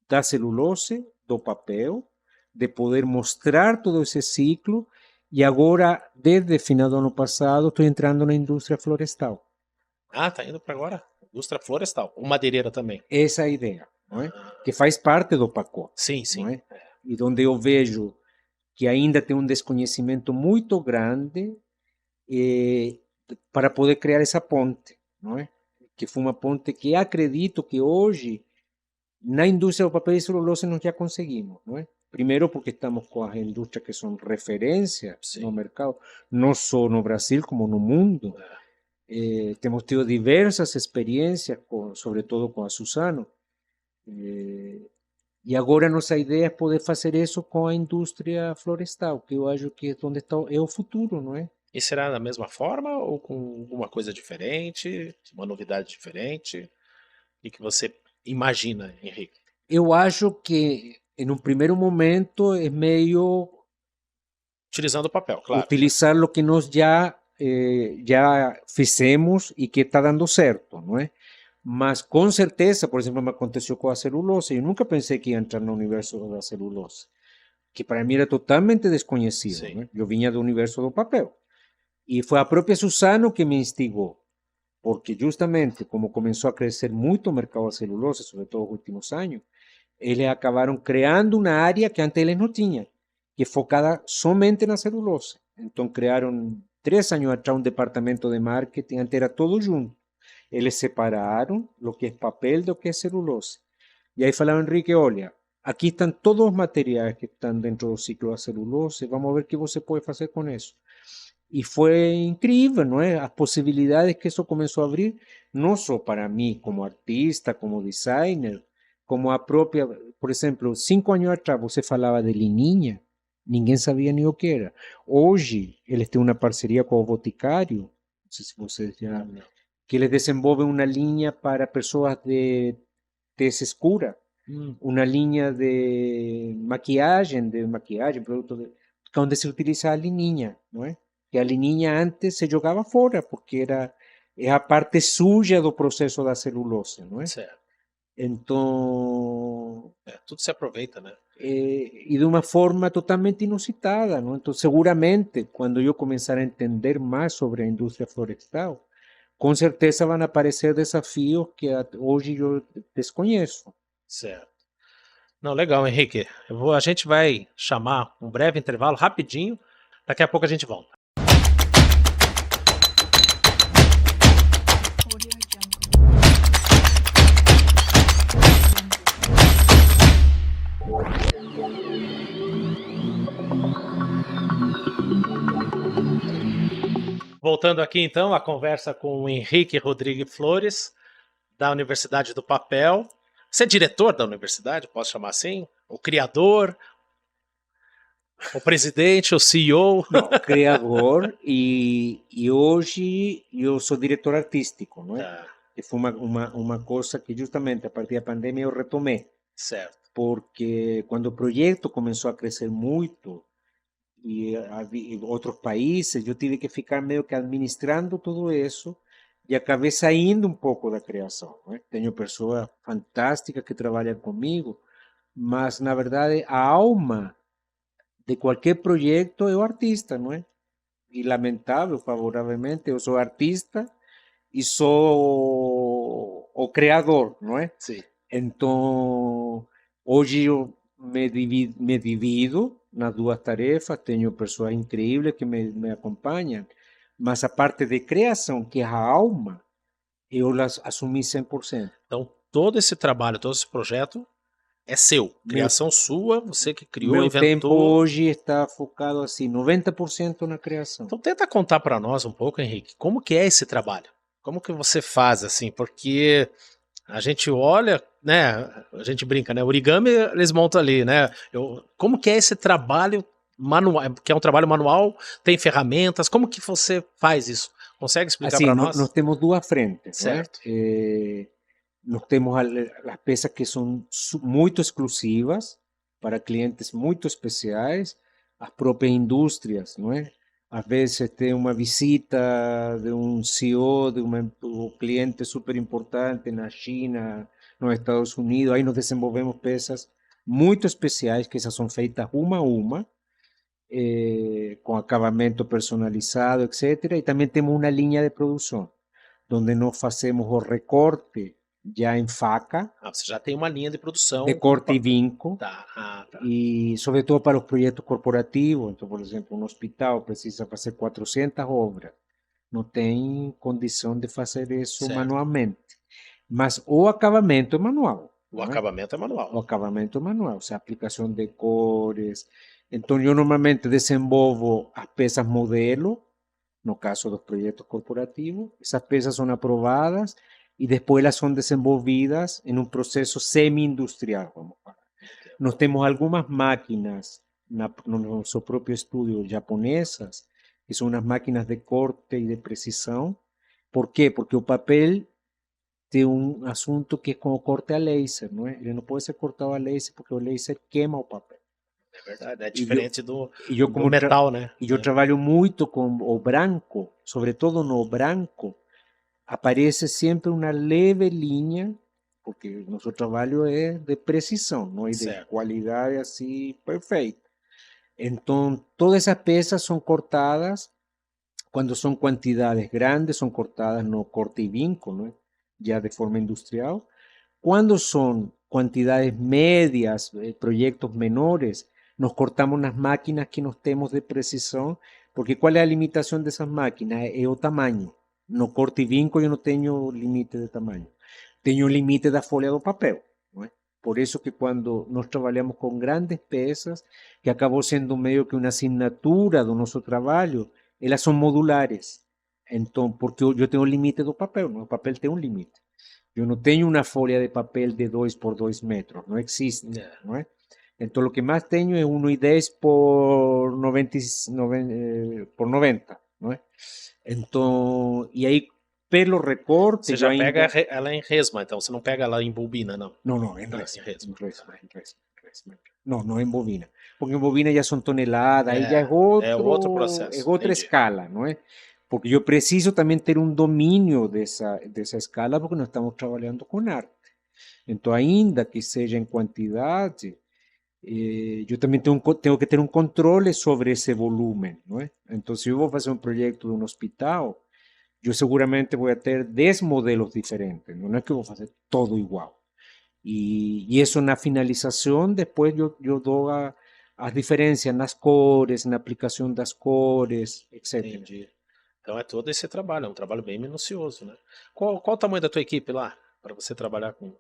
da celulose, do papel, de poder mostrar todo esse ciclo. E agora, desde o final do ano passado, estou entrando na indústria florestal. Ah, tá indo para agora? Indústria florestal. Ou madeireira também. Essa é a ideia, não é? Que faz parte do pacote, Sim, não sim. é? E onde eu vejo que ainda tem um desconhecimento muito grande eh, para poder criar essa ponte, não é? Que foi uma ponte que acredito que hoje na indústria do papel e celulose nós já conseguimos, não é? Primeiro porque estamos com as indústrias que são referência no Sim. mercado, não só no Brasil como no mundo. Temos tido diversas experiências, sobretudo com a Suzano, e agora nossa ideia é poder fazer isso com a indústria florestal, que eu acho que é onde está, é o futuro, não é? E será da mesma forma ou com alguma coisa diferente, uma novidade diferente? O que você imagina, Henrique? Eu acho que em um primeiro momento é meio Utilizando o papel, claro. utilizar o que nós já fizemos e que está dando certo, não é? Mas com certeza, por exemplo, me aconteceu com a celulose. Eu nunca pensei que ia entrar no universo da celulose, que para mim era totalmente desconhecido, Sim. né? Eu vinha do universo do papel. E foi a própria Suzano que me instigou, porque justamente como começou a crescer muito o mercado da celulose, sobretudo nos últimos anos, eles acabaram criando uma área que antes eles não tinham, que é focada somente na celulose. Então criaram 3 anos atrás um departamento de marketing, antes era todo junto. Eles separaram o que é papel do que é celulose. E aí falaram, Enrique, olha, aqui estão todos os materiais que estão dentro do ciclo da celulose, vamos ver o que você pode fazer com isso. E foi incrível, não é? As possibilidades que isso começou a abrir, não só para mim como artista, como designer, como a própria, por exemplo, 5 anos atrás você falava de lininha, ninguém sabia nem o que era. Hoje, eles têm uma parceria com o Boticário, não sei se vocês já, que eles desenvolvem uma linha para pessoas de tez escura, uma linha de maquiagem, produto onde se utiliza a lininha, não é? Que a lininha antes se jogava fora, porque é a parte suja do processo da celulose, não é? Certo. Então, Tudo se aproveita, né? e de uma forma totalmente inusitada, não? Então, seguramente, quando eu começar a entender mais sobre a indústria florestal, com certeza vão aparecer desafios que hoje eu desconheço. Certo. Não, legal, Henrique. A gente vai chamar um breve intervalo, rapidinho. Daqui a pouco a gente volta. Voltando aqui então a conversa com o Henrique Rodrigues Flores, da Universidade do Papel. Você é diretor da universidade, posso chamar assim? O criador, o presidente, o CEO? Não, criador e hoje eu sou diretor artístico, não é? Tá, Que foi uma coisa que justamente a partir da pandemia eu retomei, certo. porque quando o projeto começou a crescer muito e havia outros países, eu tive que ficar meio que administrando tudo isso e acabei saindo um pouco da criação, não é? Tenho pessoas fantásticas que trabalham comigo, mas na verdade a alma de qualquer projeto é o artista, não é? E lamentável, favoravelmente, eu sou artista e sou o criador, não é? Sim. Então, hoje eu me divido nas duas tarefas, tenho pessoas incríveis que me acompanham, mas a parte de criação, que é a alma, eu las assumi 100%. Então, todo esse trabalho, todo esse projeto é seu, Meu, criação sua, você que criou, meu tempo inventou. hoje está focado assim, 90% na criação. Então tenta contar para nós um pouco, Henrique, como que é esse trabalho? Como que você faz assim? Porque a gente olha, né? A gente brinca, né? Origami eles montam ali, né? Como que é esse trabalho manual? Que é um trabalho manual, tem ferramentas. Como que você faz isso? Consegue explicar Assim, para nós nós? temos duas frentes, não é? Certo. Nós temos as peças que são muito exclusivas para clientes muito especiais, as próprias indústrias, não é? Às vezes tem uma visita de um CEO de um cliente super importante na China, nos Estados Unidos, aí nós desenvolvemos peças muito especiais, que essas são feitas uma a uma, com acabamento personalizado, etc. E também temos uma linha de produção, onde nós fazemos o recorte já em faca, Ah, você já tem uma linha de de produção com corte e vinco, tá, tá. e sobretudo para os projetos corporativos. Então, por exemplo, um hospital precisa fazer 400 obras, não tem condição de fazer isso Certo. manualmente. Mas o acabamento é manual, O não é? acabamento é O manual. acabamento é manual, ou seja, aplicação de cores. Então, eu normalmente desenvolvo as peças modelo, no caso dos projetos corporativos. Essas peças são aprovadas e depois elas são desenvolvidas em um processo semi-industrial, vamos falar. Nós temos algumas máquinas no nosso próprio estúdio japonesas, que são umas máquinas de corte e de precisão. Por quê? Porque o papel tem um assunto que é com o corte a laser, não é? Ele não pode ser cortado a laser porque o laser queima o papel. É verdade. É E eu, diferente do, e eu, do metal, né? e eu trabalho muito com o branco, sobretudo no branco, aparece sempre uma leve linha, porque nosso trabalho é de precisão, não é de Certo. qualidade assim perfeita. Então, todas essas peças são cortadas, quando são quantidades grandes, são cortadas no corte e vinco, não é? Já de forma industrial. Quando são quantidades médias, projetos menores, nos cortamos nas máquinas que nós temos de precisão, porque qual é a limitação dessas máquinas? É o tamanho. No corte e vinco eu não tenho limite de tamanho. Tenho o limite da folha do papel, não é? Por isso que quando nós trabalhamos com grandes peças, que acabou sendo meio que uma assinatura do nosso trabalho, elas são modulares. Então, porque eu tenho o limite do papel, não? O papel tem um limite. Eu não tenho uma folha de papel de 2 por 2 metros, não existe, É. não é? Então, o que mais tenho é 1,10 por 90, por 90, não é? Então, e aí, pelo recorte, Você eu já pega ainda... ela em resma, então você não pega ela em bobina, não. Não, não, em Não, em resma, em resma. resma, em resma, em resma. Não, não em bobina. Porque em bobina já são toneladas, aí já É outro é processo, outra entendi. escala, não é? Porque eu preciso também ter um domínio dessa escala, porque nós estamos trabalhando com arte. Então, ainda que seja em quantidade, eu também tenho que ter um controle sobre esse volume, não é? Então, se eu vou fazer um projeto de um hospital, eu seguramente vou ter 10 modelos diferentes, não é que eu vou fazer todo igual. E isso na finalização, depois eu dou as diferenças nas cores, na aplicação das cores, etc. Entendi. Então é todo esse trabalho, é um trabalho bem minucioso, né? Qual o tamanho da tua equipe lá, para você trabalhar com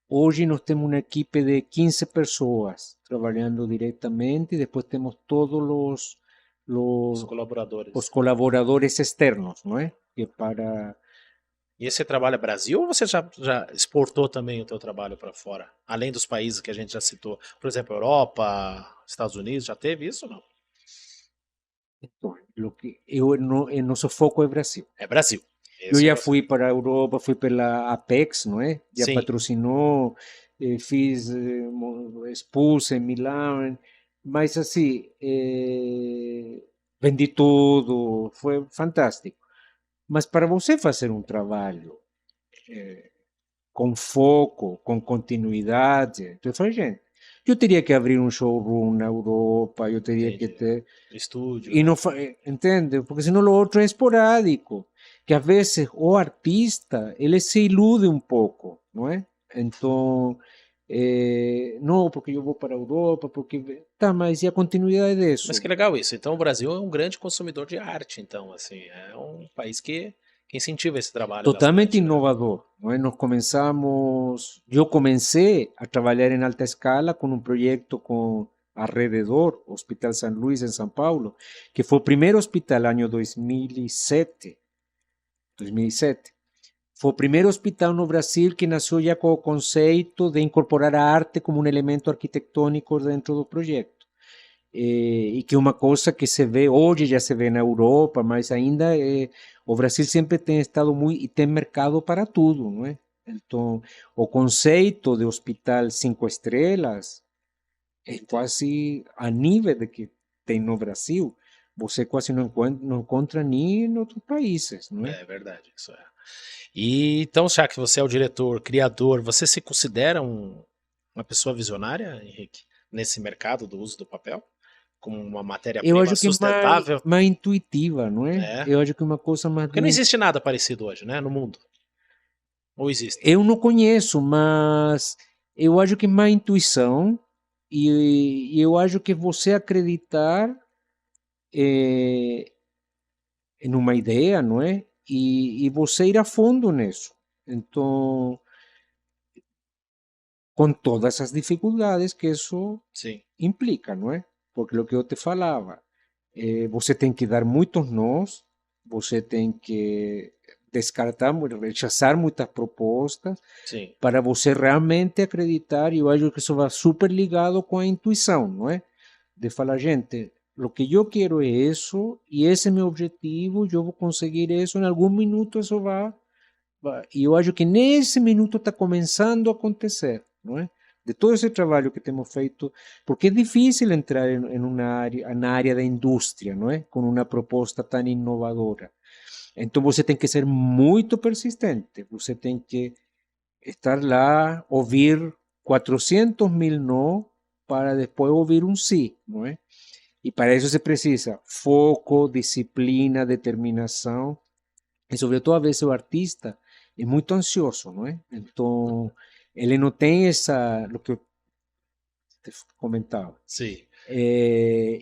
Hoje nós temos uma equipe de 15 pessoas trabalhando diretamente e depois temos todos os los, os colaboradores? colaboradores externos, não é? Que para... E esse trabalho é Brasil ou você já exportou também o teu trabalho para fora? Além dos países que a gente já citou. Por exemplo, Europa, Estados Unidos, já teve isso ou não? Então, nosso foco é Brasil. É Brasil. Eu Esse é o já Brasil. fui para a Europa, fui pela Apex, não é? Já Sim. patrocinou, fiz, expus em Milão, mas assim, vendi tudo, foi fantástico. Mas para você fazer um trabalho com foco, com continuidade, eu falei, gente, eu teria que abrir um showroom na Europa, eu teria que Entendi. ter... Estúdio, E né? não entende? Porque senão o outro é esporádico. Que às vezes o artista, ele se ilude um pouco, não é? Então, não, porque eu vou para a Europa, porque... Tá, mas e a continuidade Mas disso? que legal isso. Então o Brasil é um grande consumidor de arte, então, assim, é um país que que incentiva esse trabalho Totalmente bastante, né? inovador, não é? Eu comecei a trabalhar em alta escala com um projeto com Alrededor, Hospital San Luis em São Paulo, que foi o primeiro hospital ano 2007. 2007. Foi o primeiro hospital no Brasil que nasceu já com o conceito de incorporar a arte como um elemento arquitetônico dentro do projeto. E que é uma coisa que se vê, hoje já se vê na Europa, mas ainda o Brasil sempre tem estado muito, e tem mercado para tudo, não é? Então, o conceito de hospital 5 estrelas é quase a nível de que tem no Brasil, você quase não encontra nem em outros países, não é? É verdade, isso é. E então, já que você é o diretor, criador, você se considera uma pessoa visionária, Henrique, nesse mercado do uso do papel? Como uma Eu matéria-prima acho que é sustentável? mais intuitiva, não é? É. Eu acho que é uma coisa mais Porque não existe nada parecido hoje, né, no mundo. Ou existe? eu não conheço, mas eu acho que é mais intuição e eu acho que você acreditar em uma ideia, não é? E você ir a fundo nisso. Então, com todas as dificuldades que isso Sim. implica, não é? Porque o que eu te falava, você tem que dar muitos nós, você tem que descartar, rechazar muitas propostas Sim. para você realmente acreditar, e eu acho que isso vai super ligado com a intuição, não é? De falar, gente, o que eu quero é isso, e esse é meu objetivo, eu vou conseguir isso, em algum minuto isso vai. E eu acho que nesse minuto está começando a acontecer, não é? De todo esse trabalho que temos feito, porque é difícil entrar em uma área, na área da indústria, não é? Com uma proposta tão inovadora. Então você tem que ser muito persistente, você tem que estar lá, ouvir 400.000 no para depois ouvir um sim, não é? E para isso se precisa foco, disciplina, determinação, e sobretudo a vezes o artista é muito ansioso, não é? Então, ele não tem essa, o que eu te comentava. Sim.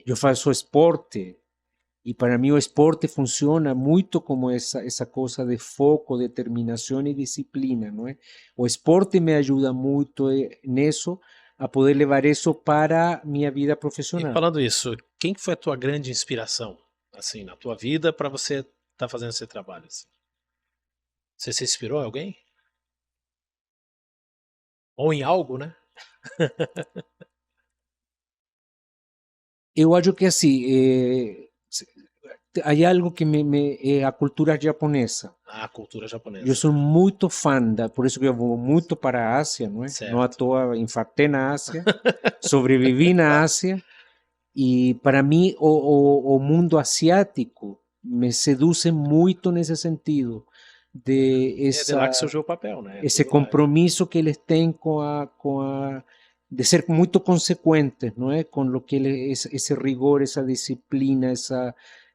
Eu faço esporte, e para mim o esporte funciona muito como essa coisa de foco, determinação e disciplina, não é? O esporte me ajuda muito nisso, a poder levar isso para minha vida E profissional. falando isso, quem que foi a tua grande inspiração, assim, na tua vida para você estar fazendo esse trabalho, assim? Você se inspirou em alguém? Ou em algo, né? Eu acho que assim, há algo que é a cultura japonesa. A cultura Eu japonesa, sou muito fã por isso que eu vou muito para a Ásia, não é? Não à certo. toa infartei na Ásia, sobrevivi na Ásia, e para mim o mundo asiático me seduz muito nesse sentido, de É de lá que surgiu o papel, né? É esse tudo lá. compromisso que eles têm de ser muito consequentes, não é? Com o que esse rigor, essa disciplina,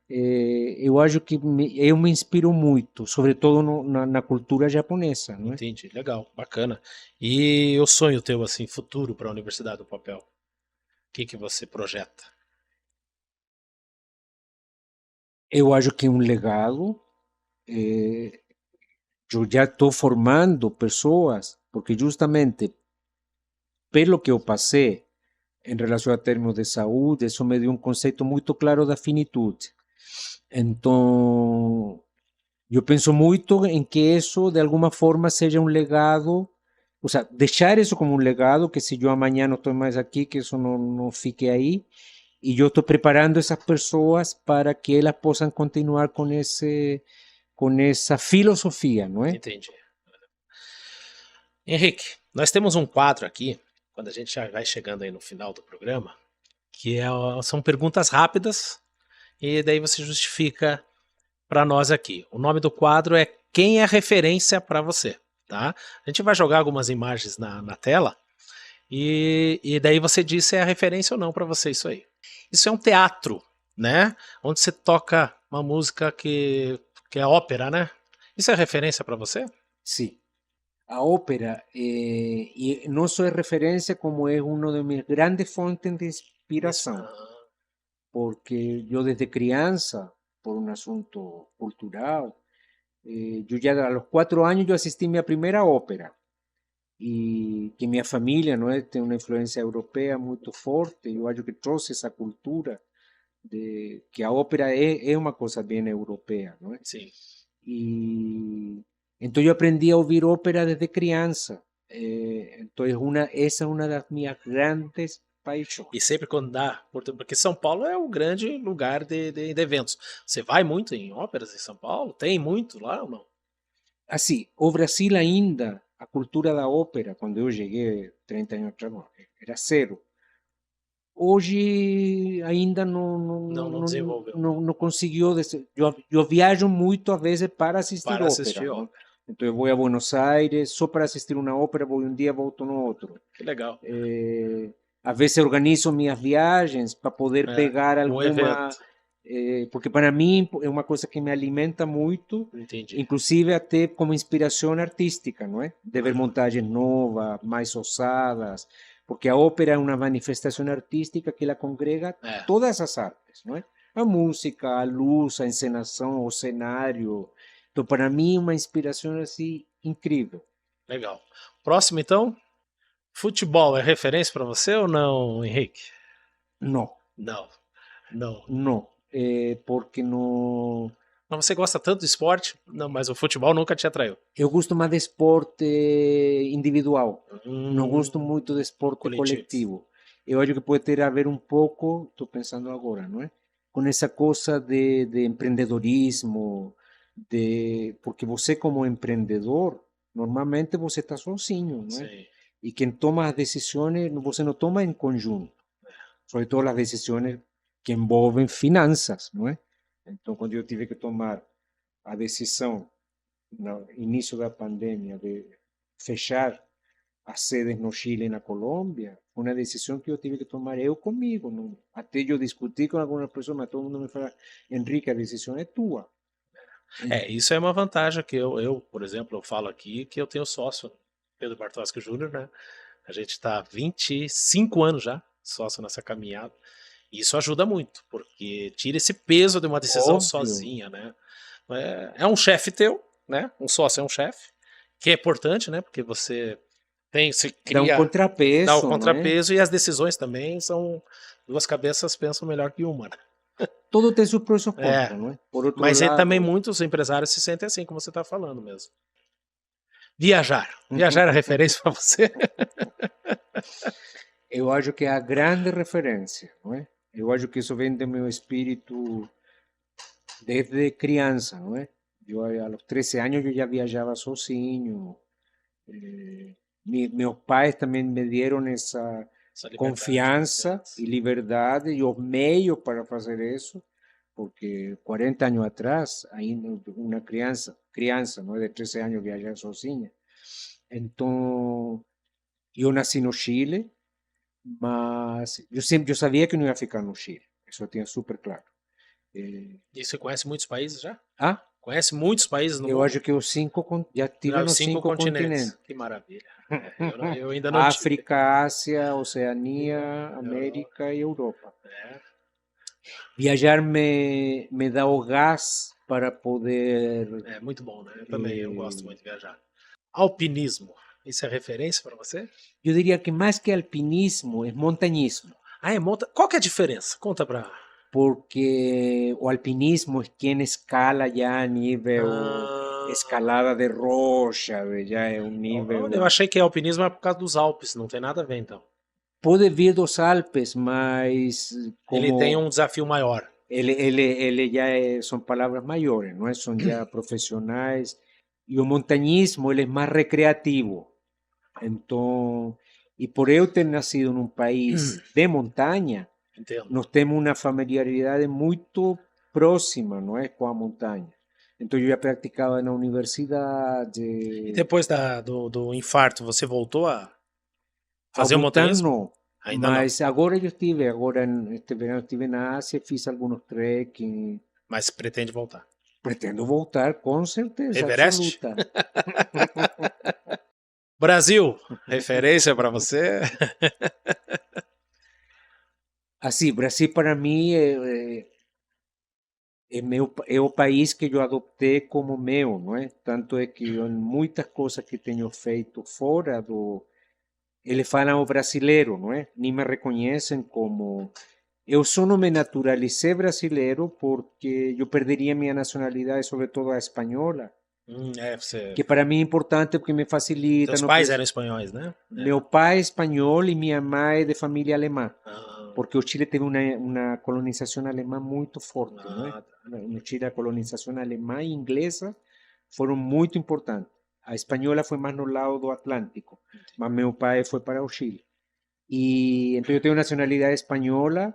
eu acho que eu me inspiro muito, sobretudo na cultura japonesa, não é? Entendi, legal, bacana. E o sonho teu, assim, futuro para a Universidade do Papel? O que que você projeta? Eu acho que é um legado. eh, eu já estou formando pessoas, porque justamente pelo que eu passei em relação a termos de saúde, isso me deu um conceito muito claro da finitude. Então, eu penso muito em que isso, de alguma forma, seja um legado, ou seja, deixar isso como um legado, que se eu amanhã não estou mais aqui, que isso não fique aí, e eu estou preparando essas pessoas para que elas possam continuar com essa filosofia, não é? Entendi. Henrique, nós temos um quadro aqui, quando a gente já vai chegando aí no final do programa, que são perguntas rápidas, e daí você justifica para nós aqui. O nome do quadro é Quem é referência para você, tá? A gente vai jogar algumas imagens na tela, e daí você diz se é a referência ou não para você isso aí. Isso é um teatro, né? Onde você toca uma música que é ópera, né? Isso é referência para você? Sim. A ópera, y no só é referência, como é uma de minhas grandes fontes de inspiração, porque eu desde criança, por um assunto cultural, Yo ya a los 4 años yo asistí a mi primera ópera y que mi familia, ¿no? Tiene una influencia europea muy fuerte. Yo acho que trouxe esa cultura de que a ópera es una cosa bien europea, ¿no? Sim. Y entonces yo aprendí a oír ópera desde crianza. Entonces esa es una de mis grandes paixões. E sempre quando dá, porque São Paulo é um grande lugar de eventos. Você vai muito em óperas em São Paulo? Tem muito lá ou não? Assim, o Brasil ainda, a cultura da ópera, quando eu cheguei 30 anos atrás, bom, era zero. Hoje ainda Não desenvolveu não conseguiu. Eu viajo muito às vezes para assistir para ópera, assistir não? ópera. Então eu vou a Buenos Aires só para assistir uma ópera, vou um dia, volto no outro. Que legal. Às vezes organizo minhas viagens para poder É, pegar um alguma. evento. Porque para mim é uma coisa que me alimenta muito, Entendi. inclusive até como inspiração artística, não é? De ver montagens novas, mais ousadas, porque a ópera é uma manifestação artística que ela congrega É, todas as artes, não é? A música, a luz, a encenação, o cenário. Então, para mim, é uma inspiração assim incrível. legal. Próximo então, futebol é referência para você ou não, Henrique? Não, Não, não. não, porque não. Mas você gosta tanto de esporte? Não, mas o futebol nunca te atraiu. Eu gosto mais de esporte individual. Não gosto Hum, muito de esporte coletivo. coletivo. Eu acho que pode ter a ver um pouco, estou pensando agora, não é? Com essa coisa de empreendedorismo, porque você como empreendedor, normalmente você está sozinho, não é? Sim. E quem toma as decisões, você não toma em conjunto, sobretudo as decisões que envolvem finanças, não é? Então, quando eu tive que tomar a decisão no início da pandemia de fechar as sedes no Chile e na Colômbia, foi uma decisão que eu tive que tomar eu comigo. Não? Até eu discuti com algumas pessoas, mas todo mundo me fala, Henrique, a decisão é tua. É, isso é uma vantagem que por exemplo, eu falo aqui que eu tenho sócio, Pedro Bartoschi Júnior, né? A gente está há 25 anos já, sócio nessa caminhada. E isso ajuda muito, porque tira esse peso de uma decisão Óbvio. sozinha, né? É um chefe teu, né? Um sócio é um chefe, que é importante, né? Porque você Dá um dá o contrapeso, não é? contrapeso e as decisões também são duas cabeças pensam melhor que uma, né? Todo tem seus prós e É, contras, não é? Por outro mas aí também lado, muitos empresários se sentem assim, como você está falando mesmo. Viajar. Viajar é referência para você? eu acho que é a grande referência, não é? Eu acho que isso vem do meu espírito desde criança, não é? Eu, aos 13 anos, eu já viajava sozinho. Meus pais também me deram essa Essa liberdade, confiança confiança. e liberdade e os meios para fazer isso, porque 40 anos atrás, ainda uma criança, não é, de 13 anos viajar sozinha. Então, eu nasci no Chile, mas eu sabia que não ia ficar no Chile, isso eu tinha super claro. E você conhece muitos países já? Ah, Conhece muitos países no eu mundo? acho que já Já estive os nos 5 cinco continentes. continentes. Que maravilha. É, eu ainda não tive. África, Ásia, Oceania, Europa. América e Europa. É, Viajar me dá o gás para poder. é muito bom, né? Eu também, eu gosto eh, muito de viajar. Alpinismo. Isso é referência para você? eu diria que mais que alpinismo é montanhismo, Ah, é monta. Qual que é a diferença? Conta pra. porque o alpinismo é quem escala já a nível Ah, escalada de rocha, já é um olha, eu nível. achei que alpinismo é por causa dos Alpes, não tem nada a ver então. Pode vir dos Alpes, mas Ele tem como um desafio maior. ele já são palavras maiores, não é? São já profissionais. E o montanhismo ele é mais recreativo. Então, e por eu ter nascido num país de montanha, Entendo. nós temos uma familiaridade muito próxima, não é, com a montanha. Então, eu já praticava na E universidade. depois do infarto, você voltou a A fazer o voltar, montanhismo? não. Ainda não. Mas agora este verão estive na Ásia, fiz alguns trekking. Mas pretende voltar. Pretendo voltar, com certeza Everest? absoluta. Brasil, referência para você? Assim, Brasil para mim é o país que eu adoptei como meu, não é? Tanto é que eu, em muitas coisas que tenho feito fora do... Eles falam o brasileiro, não é? Nem me reconhecem como... Eu só não me naturalizei brasileiro porque eu perderia minha nacionalidade, sobretudo a espanhola, Você... que para mim é importante porque me facilita. Teus Não pais eram preciso... espanhóis, né? Meu pai é espanhol e minha mãe é de família alemã, Ah, porque o Chile teve uma colonização alemã muito forte, não é? tá. No Chile a colonização alemã e inglesa foram muito importantes. A espanhola foi mais no lado do Atlântico, mas meu pai foi para o Chile. E então eu tenho nacionalidade espanhola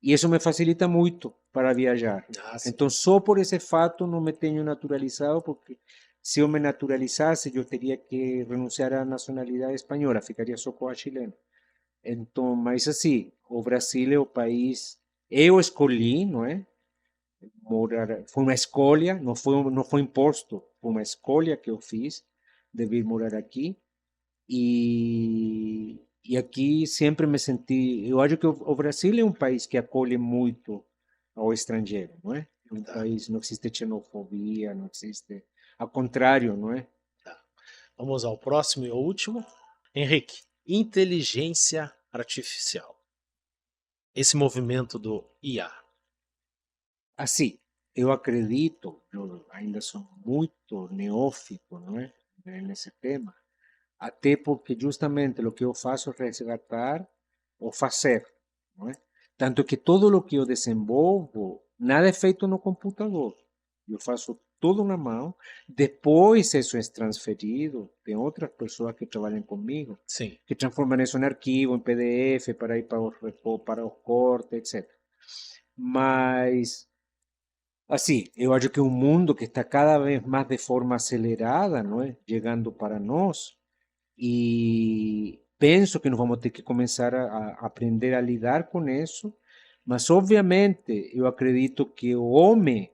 e isso me facilita muito para viajar. Ah, sim. Então só por esse fato não me tenho naturalizado, porque se eu me naturalizasse eu teria que renunciar à nacionalidade espanhola, ficaria só com a chilena. Então, mas assim, o Brasil é o país eu escolhi, não é? Morar, foi uma escolha, não foi imposto, foi uma escolha que eu fiz de vir morar aqui. E aqui sempre me senti. Eu acho que o Brasil é um país que acolhe muito ao estrangeiro, não é? É um Tá, país, não existe xenofobia, não existe. Ao contrário, não é? tá. Vamos ao próximo e último. Henrique, inteligência artificial. Esse movimento do IA. Assim, eu acredito, eu ainda sou muito neófito, não é? Nesse tema, até porque justamente o que eu faço é resgatar ou fazer, não é? Tanto que todo o que eu desenvolvo, nada é feito no computador. Eu faço tudo na mão, depois isso é transferido, tem outras pessoas que trabalham comigo, Sim. que transformam isso em arquivo, em PDF, para ir para os cortes, etc. Mas, assim, eu acho que um mundo que está cada vez mais de forma acelerada, não é? Chegando para nós, e penso que nós vamos ter que começar a aprender a lidar com isso, mas obviamente eu acredito que o homem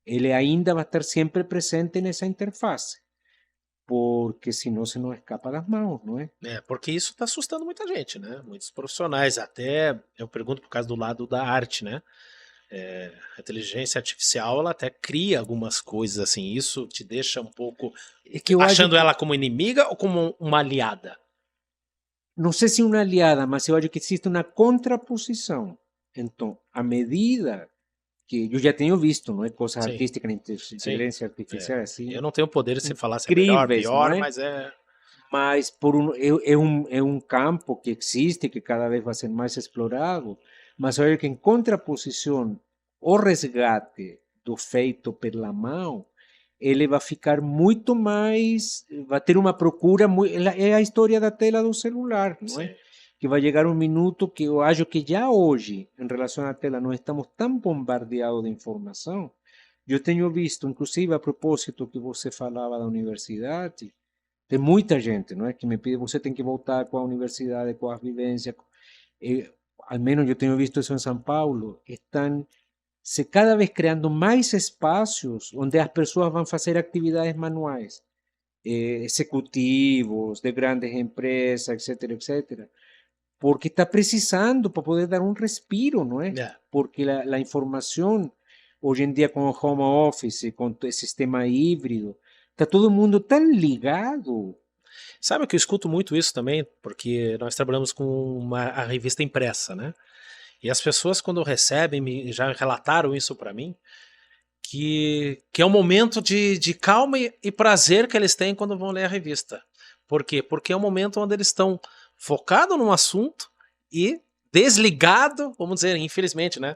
ele ainda vai estar sempre presente nessa interface, porque senão se nos escapa das mãos, não é? Porque isso está assustando muita gente, né? Muitos profissionais. Até eu pergunto por causa do lado da arte, né? A inteligência artificial ela até cria algumas coisas assim. Isso te deixa um pouco É que eu acho achando que, ela como inimiga ou como uma aliada? não sei se uma aliada, mas eu acho que existe uma contraposição. Então, à medida que eu já tenho visto, não é? Coisas Sim, artísticas na sim. inteligência artificial, Eu assim, não tenho poder de se falar se é melhor, incríveis, não pior, é? mas é. Mas é um campo que existe, que cada vez vai ser mais explorado, mas olha que em contraposição, o resgate do feito pela mão, ele vai ficar muito mais, vai ter uma procura, é a história da tela do celular, não é? Sim. Que vai chegar um minuto que eu acho que já hoje, em relação à tela, nós estamos tão bombardeados de informação. Eu tenho visto, inclusive a propósito que você falava da universidade, tem muita gente, não é, que me pede, você tem que voltar com a universidade, com as vivências. Al menos eu tenho visto isso em São Paulo, estão se cada vez criando mais espaços onde as pessoas vão fazer atividades manuais, executivos de grandes empresas, etc, etc, porque está precisando para poder dar um respiro, não é? É. Porque a informação, hoje em dia com o home office, com o sistema híbrido, está todo mundo tão ligado. Sabe que eu escuto muito isso também, porque nós trabalhamos com a revista impressa, né? E as pessoas, quando recebem, já relataram isso para mim, que é um momento de calma e prazer que eles têm quando vão ler a revista. Por quê? Porque é um momento onde eles estão focados num assunto e desligado, vamos dizer, infelizmente, né,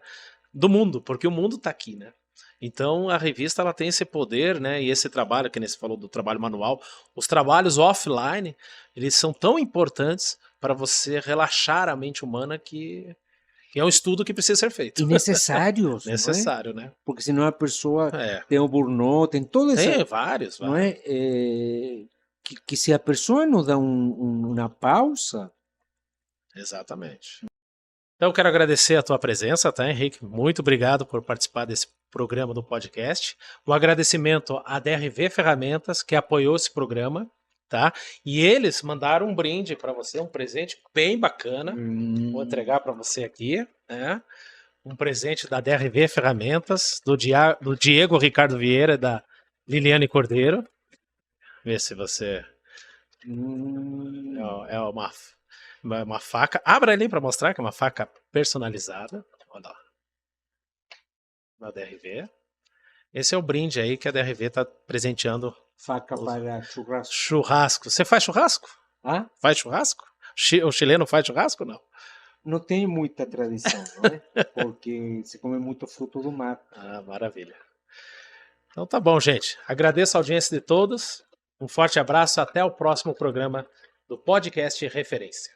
do mundo, porque o mundo está aqui, né? Então a revista ela tem esse poder, né? E esse trabalho que você falou do trabalho manual, os trabalhos offline, eles são tão importantes para você relaxar a mente humana que é um estudo que precisa ser feito. E necessários, não é? Necessário, né? Porque senão a pessoa É. tem o burnout, tem toda essa, Tem vários, não vários. é? Que se a pessoa não dá uma pausa, Exatamente. Então eu quero agradecer a tua presença, tá, Henrique? Muito obrigado por participar desse programa do podcast. Um agradecimento à DRV Ferramentas, que apoiou esse programa, tá? E eles mandaram um brinde para você, um presente bem bacana. Vou entregar para você aqui, né? um presente da DRV Ferramentas, do Diego Ricardo Vieira, da Liliane Cordeiro. Vê se você... É uma faca. Abra ali para mostrar que é uma faca personalizada. Olha lá. Da DRV. Esse é o brinde aí que a DRV está presenteando. Faca para churrasco. Churrasco. Você faz churrasco? Ah? Faz churrasco? O chileno faz churrasco ou não? Não tem muita tradição, não é? Porque se come muito fruto do mar. Ah, maravilha. Então tá bom, gente. Agradeço a audiência de todos. Um forte abraço. Até o próximo programa do Podcast Referência.